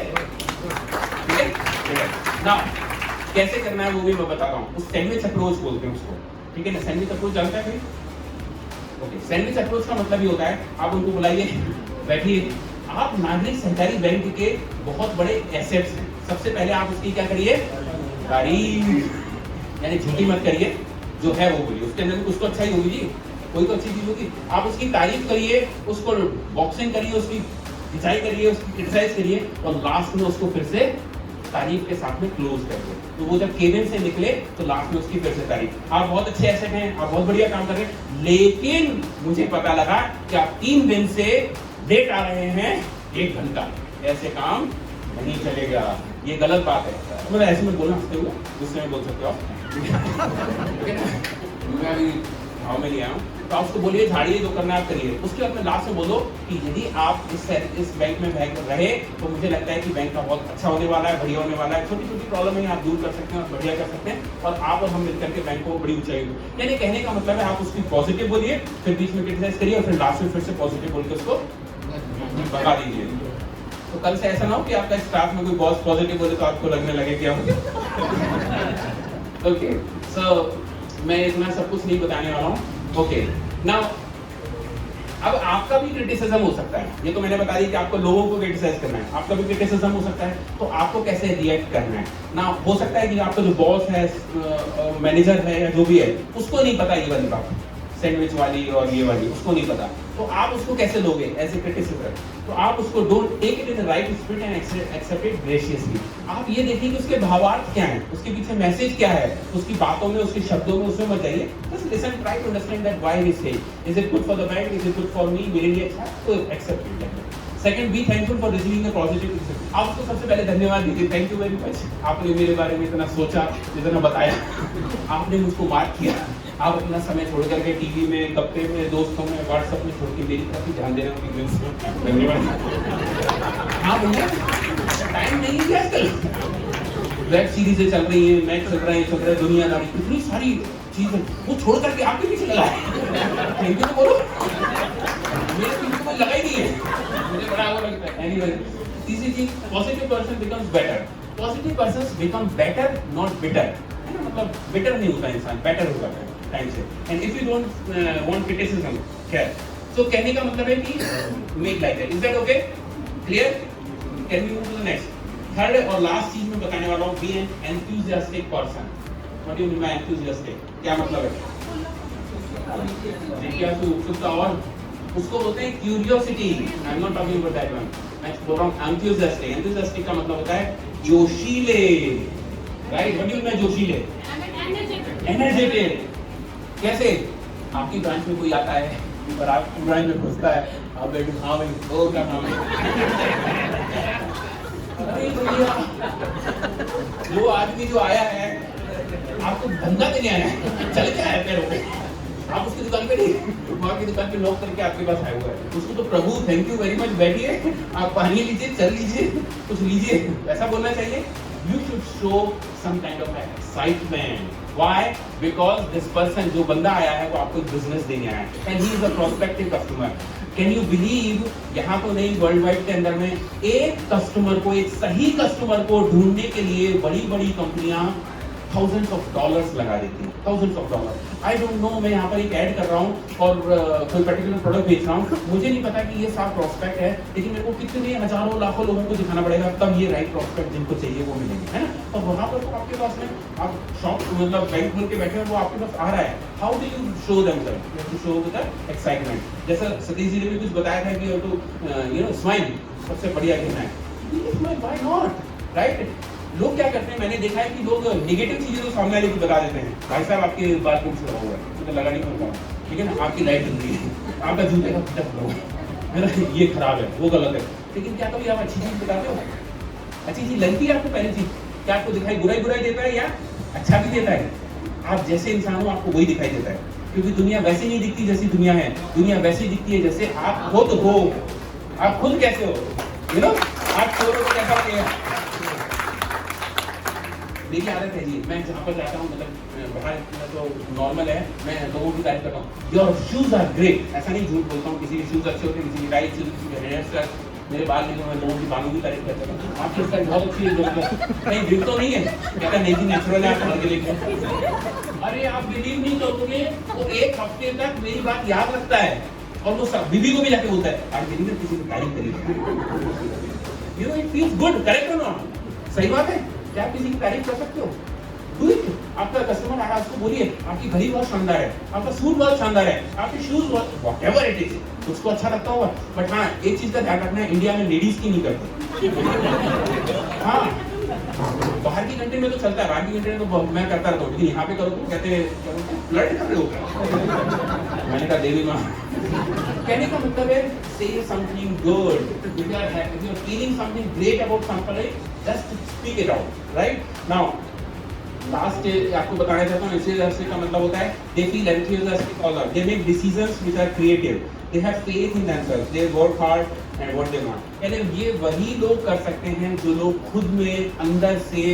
ठीक है ना? कैसे करना है वो भी मैं बताता हूँ। उस सैंडविच अप्रोच बोलते हैं उसको, ठीक है ना? सैंडविच अप्रोच जानता है कोई? ओके, सैंडविच अप्रोच का मतलब ये होता है, आप उनको बुलाइए, बैठिए, आप नागरिक सहकारी बैंक के बहुत बड़े एसेट्स हैं। सबसे पहले आप उसकी क्या करिए? तारीफ, यानी झूठी मत करिए, जो है वो बोलिए, उसके अंदर भी कुछ तो अच्छा ही होगी जी, कोई तो अच्छी चीज होगी। आप उसकी तारीफ करिए, उसको बॉक्सिंग करिए, उसकी खिंचाई करिए, उसकी क्रिटिसाइज करिए और लास्ट में उसको फिर से तारीफ के साथ में क्लोज कर दो। तो वो जब केबिन से निकले तो लास्ट में उसकी फिर से तारीफ। आप बहुत अच्छे एसेट हैं, आप बहुत बढ़िया काम कर रहे हैं, लेकिन मुझे पता लगा कि आप 3 दिन से लेट आ रहे हैं 1 घंटा, ऐसे काम नहीं चलेगा, ये गलत बात है। मतलब ऐसे में बोलना हंसते हुए, गुस्से में बोल सकते हो आप। मैं अभी भाव में नहीं आया हूँ, तो आप उसको बोलिए झाड़िए, जो करना आप करिए। उसके बाद में लास्ट में बोलो कि यदि आप इस बैंक में रहे तो मुझे लगता है कि बैंक का बहुत अच्छा होने वाला है, बढ़िया होने वाला है, छोटी छोटी प्रॉब्लम है आप दूर कर सकते हैं और बढ़िया कर सकते हैं, और आप और हम मिलकर के बैंक को बड़ी ऊंचाई। यानी कहने का मतलब है आप उसकी पॉजिटिव बोलिए, फिर बीच में क्रिटिसाइज करिए और फिर लास्ट में फिर से पॉजिटिव बोल के उसको भगा दीजिए। तो कल से ऐसा ना हो कि आपका स्टाफ में कोई बॉस पॉजिटिव बोले तो आपको लगने लगे कि ओके, सो मैं इतना सब कुछ नहीं बताने वाला हूँ। ओके, नाउ अब आपका भी क्रिटिसिज्म हो सकता है, ये तो मैंने बता दिया कि आपको लोगों को क्रिटिसाइज करना है, आपका भी क्रिटिसिज्म हो सकता है, तो आपको कैसे रिएक्ट करना है ना। हो सकता है कि आपका जो बॉस है, मैनेजर है या जो भी है, उसको नहीं पता ये वाली बात, सैंडविच वाली और ये वाली, उसको नहीं पता, तो आप उसको कैसे लोगे एज ए क्रिटिसिज्म? तो आप उसको don't take it in the right spirit and accept it graciously. आप ये देखिए कि उसके भावार्थ क्या है, उसके पीछे मैसेज क्या है, उसकी बातों में, उसके शब्दों में, उसमें मत जाइए, just listen, try to understand that why he say, is it good for the bank, is it good for me, मेरे लिए अच्छा, तो accept it. Second, be thankful for receiving the positive. आप उसको सबसे पहले धन्यवाद दीजिए, थैंक यू वेरी मच, आपने मेरे बारे में इतना सोचा, इतना बताया, आपने मुझको मार्क किया, आप अपना समय छोड़ करके टीवी में, गप्पे में, दोस्तों में, व्हाट्सएप में छोड़ के मेरी तरफ ही ध्यान दे रहे हो, धन्यवाद। हाँ भैया, टाइम नहीं है आजकल, वेब सीरीजें चल रही है, मैच चल रहा है, दुनियादारी, इतनी सारी चीजें, वो छोड़ करके आपके पीछे लगा है, थैंक यू तो बोलो, मेरे पीछे कोई लगा ही नहीं है, मुझे बड़ा वो लगता है। एनीवे, तीसरी चीज, positive person becomes better. Positive person become better, not bitter. मतलब बेटर नहीं होता इंसान, बेटर होता है टाइम से। And if you don't want criticism, खैर, तो कहने का मतलब है कि make like that. Is that okay? Clear? Can we move to the next? Third और लास्ट चीज मैं बताने वाला हूँ, be an enthusiastic person. What do you mean by enthusiastic? क्या मतलब है? जिज्ञासु, उत्सुकता, और उसको बोलते हैं curiosity. I am not talking about that one, मैं बोल रहा हूँ एंथुसियास्टिक। एंथुसियास्टिक का मतलब होता है जोशीले, right? What do you mean जोशीले? एनर्जेटिक। कैसे? आपकी ब्रांच में कोई आता है और आपकी ब्रांच में घुसता है, आप बैठे, हाँ भाई, और क्या काम है? अरे भैया, वो आदमी जो आया है आपको धंधा देने आया है, चल के आया पैरों पे, आप उसकी दुकान पे नहीं, वहाँ की दुकान पे लॉक करके आपके पास आया हुआ है। उसको तो प्रभु थैंक यू वेरी मच, बैठिए, आप पानी लीजिए, चल लीजिए, कुछ लीजिए, ऐसा बोलना चाहिए। You should show some kind of excitement. Why? Because this person, जो बंदा आया है, वो आपको बिजनेस देने आया है, and he is a prospective customer. Can you believe? यहाँ तो नहीं, वर्ल्ड वाइड के अंदर में एक कस्टमर को, एक सही कस्टमर को ढूंढने के लिए बड़ी बड़ी कंपनियां thousands of dollars लगा देती हैं, thousands of dollars. I don't know, मैं यहाँ पर एक ऐड कर रहा हूँ और कोई पर्टिकुलर प्रोडक्ट बेच रहा हूँ, मुझे नहीं पता कि ये साफ प्रॉस्पेक्ट है, लेकिन मेरे को कितने हजारों लाखों लोगों को दिखाना पड़ेगा, तब ये राइट प्रॉस्पेक्ट जिनको चाहिए वो मिलेंगे, है ना? और वहाँ पर तो आपके पास में, आप शॉप मतलब बैंक खोल के बैठे हैं, वो आपके पास आ रहा है। How do you show themselves? You have to show with excitement. जैसा सतीश जी ने भी कुछ बताया था कि यू नो स्माइल सबसे बढ़िया कहना है, व्हाई नॉट, राइट? लोग क्या करते हैं, मैंने देखा है कि लोग नेगेटिव चीजें तो सामने वाले को बता देते हैं, भाई साहब आपके बाल कुछ लगा हुआ है, तो लगा नहीं पड़ता, ठीक है ना, आपकी लाइट जल रही है, आपका जूते का फिटअप हुआ है ना, ये खराब है, वो गलत है। लेकिन क्या कभी आप अच्छी चीज बताते हो? अच्छी चीज लगती है आपको? पहली चीज क्या आपको दिखाई बुराई देता है या अच्छा भी देता है? आप जैसे इंसान हो आपको वही दिखाई देता है, क्योंकि दुनिया वैसे नहीं दिखती जैसी दुनिया है, दुनिया वैसी दिखती है जैसे आप खुद हो। आप खुद कैसे हो, यू नो, आप छोड़ो तो कैसा लगेगा? मेरी आदत है जी, मैं जहाँ पर जाता हूँ, मतलब बाहर तो नॉर्मल है, मैं लोगों की तारीफ करता हूँ, योर शूज आर ग्रेट, ऐसा नहीं झूठ बोलता हूँ, किसी के शूज अच्छे होते हैं, किसी की टाइट, किसी के हेयर स्टाइल, मेरे बाल नहीं, मैं लोगों की बालों की तारीफ करता हूँ, आपकी स्टाइल बहुत अच्छी है, कहीं गिर तो नहीं है, कहता नहीं जी नेचुरल है, आप के लिए। अरे आप बिलीव नहीं करोगे, वो 1 हफ्ते तक मेरी बात याद रखता है और वो सब बीवी को भी जाके बोलता है, आज मेरी किसी की तारीफ करी, you know, it feels good, correct और नॉट? सही बात है, क्या आप किसी की तारीफ कर सकते हो? Do it. आपका कस्टमर आ रहा है, उसको बोलिए आपकी घड़ी बहुत शानदार है, आपका सूट बहुत शानदार है, आपके शूज बहुत, व्हाटएवर इट इज, उसको अच्छा लगता होगा। बट हाँ, एक चीज का ध्यान रखना है, इंडिया में लेडीज की नहीं करते। हाँ, बाहर की कंट्री में तो चलता है, बाहर की कंट्री में तो मैं करता रहता हूँ, लेकिन यहाँ पे करो तो कहते फ्लर्ट कर रहे हो। मैंने कहा देवी माँ, कहने का मतलब है say something good. If you are feeling something great about somebody, just speak it out, right? Now, last आपको बताना चाहता हूँ, enthusiastic का मतलब होता है they feel enthusiastic because they make decisions which are creative, they have faith in themselves, they work hard and what they want. यानी ये वही लोग कर सकते हैं जो लोग खुद में अंदर से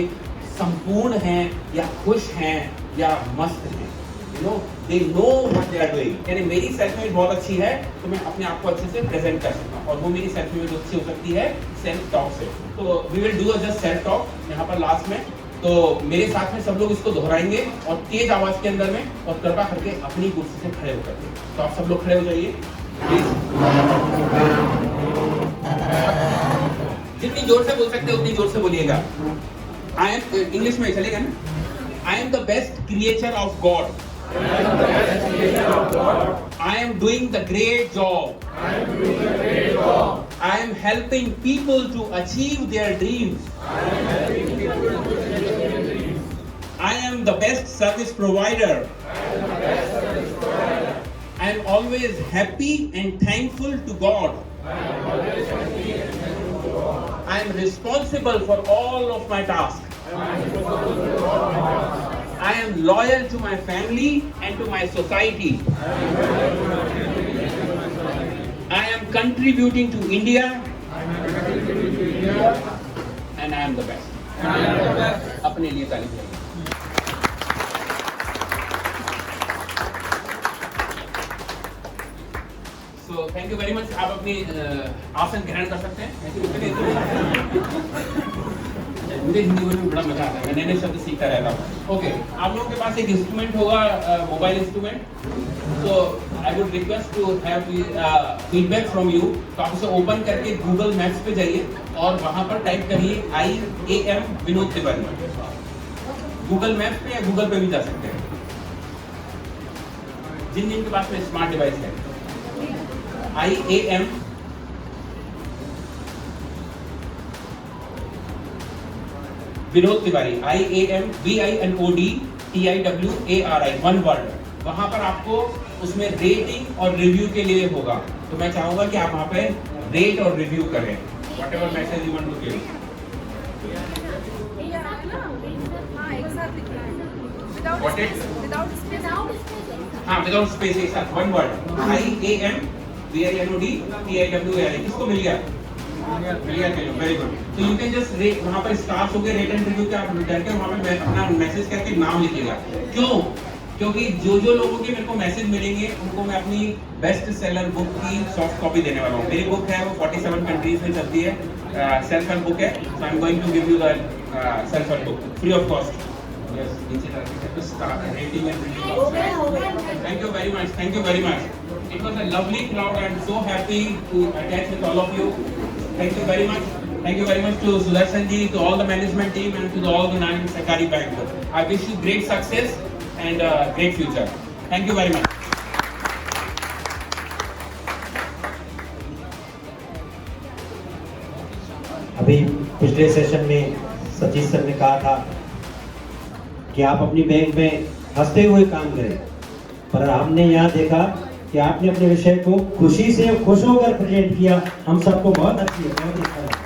संपूर्ण हैं या खुश हैं या मस्त हैं। You know, they know what they are doing. यानी मेरी सेल्फ इमेज बहुत अच्छी है तो मैं अपने आप को अच्छे से प्रेजेंट कर सकता हूँ, और वो मेरी सेल्फ इमेज अच्छी हो सकती है सेल्फ टॉक से। तो we will do just self talk यहाँ पर लास्ट में। तो मेरे साथ में सब लोग इसको दोहराएंगे और तेज आवाज के अंदर में, और कृपा करके अपनी कुर्सी से खड़े होकर के। तो आप सब लोग खड़े हो जाइए प्लीज। जितनी जोर से बोल सकते हैं उतनी जोर से बोलिएगा। आई एम, इंग्लिश में चलेगा ना? I am the best creature of God. I am doing the great job. I am helping people to achieve their dreams. I am the best service provider. I am always happy and thankful to God. I am responsible for all of my tasks. I am loyal to my family and to my society. I am contributing to India. And I am the best. अपने लिए ताली बजाइए। So thank you very much. आप अपनी आसन ग्रहण कर सकते हैं। मुझे हिंदी बोलने में बड़ा मजा आता है, मैं नए नए शब्द सीखता रहता हूँ। ओके, आप लोगों के पास एक इंस्ट्रूमेंट होगा, मोबाइल इंस्ट्रूमेंट। तो I would request to have feedback from you. तो आप उसे ओपन करके गूगल मैप्स पे जाइए और वहाँ पर टाइप करिए IAM Vinod Tiwari. Google maps पे या गूगल पे भी जा सकते हैं, जिन जिनके पास में स्मार्ट डिवाइस है। IAM Vinod Tiwari, IAM VINOD TIWARI, one word. वहां पर आपको उसमें रेटिंग और रिव्यू के लिए होगा, तो मैं चाहूंगा कि आप वहां पे रेट और रिव्यू करें, whatever message you want to give. What it? हाँ, विदाउट स्पेस एक साथ, one word. IAM VINOD TIWARI, किसको मिल गया? Very good. तो यू कैन जस्ट रेट, वहाँ पर स्टार्स हो गए, रेट एंड रिव्यू के आप करके वहाँ पे अपना मैसेज करके नाम लिखिएगा। क्यों? क्योंकि जो जो लोगों के मेरे को मैसेज मिलेंगे उनको मैं अपनी बेस्ट सेलर बुक की सॉफ्ट कॉपी देने वाला हूँ। मेरी बुक है वो 47 कंट्रीज में चलती है, सेल्फ हेल्प बुक है। So I am going to give you the self help book free of cost. Yes, नीचे rating and review. Thank you very much, thank you very much. It was a lovely crowd. I am so happy to attach with all of you. Thank you very much. Thank you very much to Sudarshan ji, to all the management team, and to all the 9 Sakari Bank. I wish you great success and great future. Thank you very much. अभी पिछले session में Satish sir ने कहा था कि आप अपनी bank में हंसते हुए काम करें, पर हमने यहाँ देखा कि आपने अपने विषय को खुशी से खुश होकर प्रेजेंट किया। हम सबको बहुत अच्छी है, बहुत अच्छा लगा।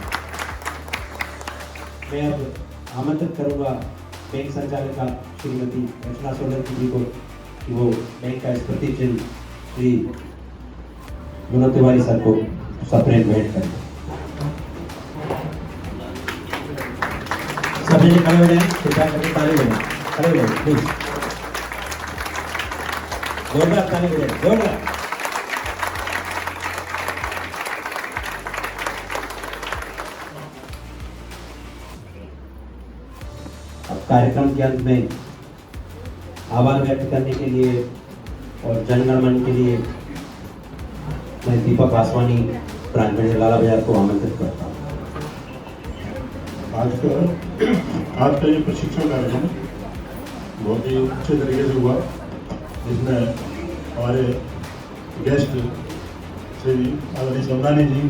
मैं अब आमंत्रित करूंगा बैंक संचालिका श्रीमती रचना सोलंकी जी को कि वो बैंक का स्मृति चिन्ह श्री विनोद तिवारी सर को सप्रेम भेंट करें। सभी खड़े हो जाए, कृपया करके ताली बजाएं, खड़े हो जाए प्लीज, जोरदार ताली बजाएं, जोरदार। अब कार्यक्रम के अंत में आभार व्यक्त करने के लिए और जनगणमन के लिए मैं दीपक आसवानी ब्रांच मैनेजर लाला बाजार को आमंत्रित करता हूँ। आज का ये प्रशिक्षण कार्यक्रम बहुत ही अच्छे तरीके से हुआ, जिसमें हमारे गेस्ट श्री आदरणीय समदानी जी,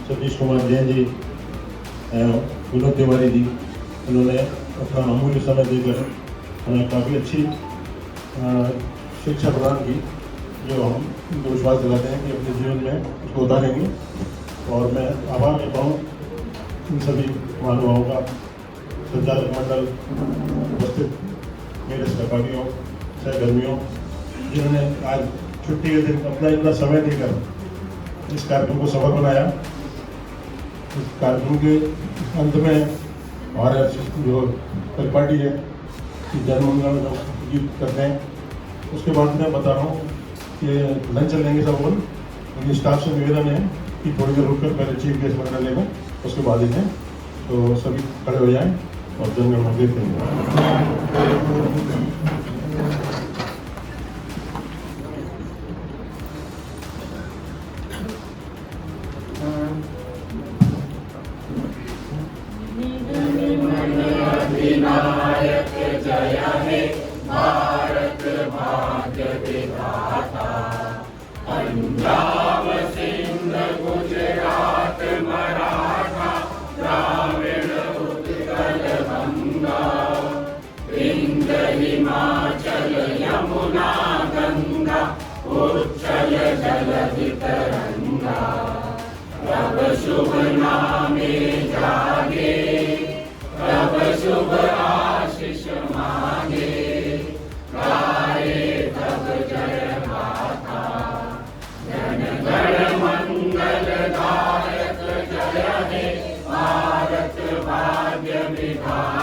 सतीश कुमार जैन जी, विनोद तिवारी जी, उन्होंने अपना अमूल्य समय देकर हमें काफ़ी अच्छी शिक्षा प्रदान की, जो हम उनको विश्वास दिलाते हैं कि अपने जीवन में उसको उतारेंगे। और मैं आभार करता हूँ इन सभी महानुभावों का, संचालक मंडल, उपस्थित मेरे सहपाठियों, सहकर्मियों, जिन्होंने आज छुट्टी के दिन अपना इतना समय देकर इस कार्यक्रम को सफल बनाया। इस कार्यक्रम के अंत में हमारे जो परिपाटी है कि जनमंगल गीत करते हैं, उसके बाद मैं बता रहा हूँ कि लंच लेंगे सब लोग। उनके स्टाफ से निवेदन है कि थोड़ी देर रुककर पहले चीफ गेस्ट बनने लेंगे, उसके बाद ही हैं, तो सभी खड़े हो जाएं और जनगणना देते हैं। भारत भाग्य विधाता।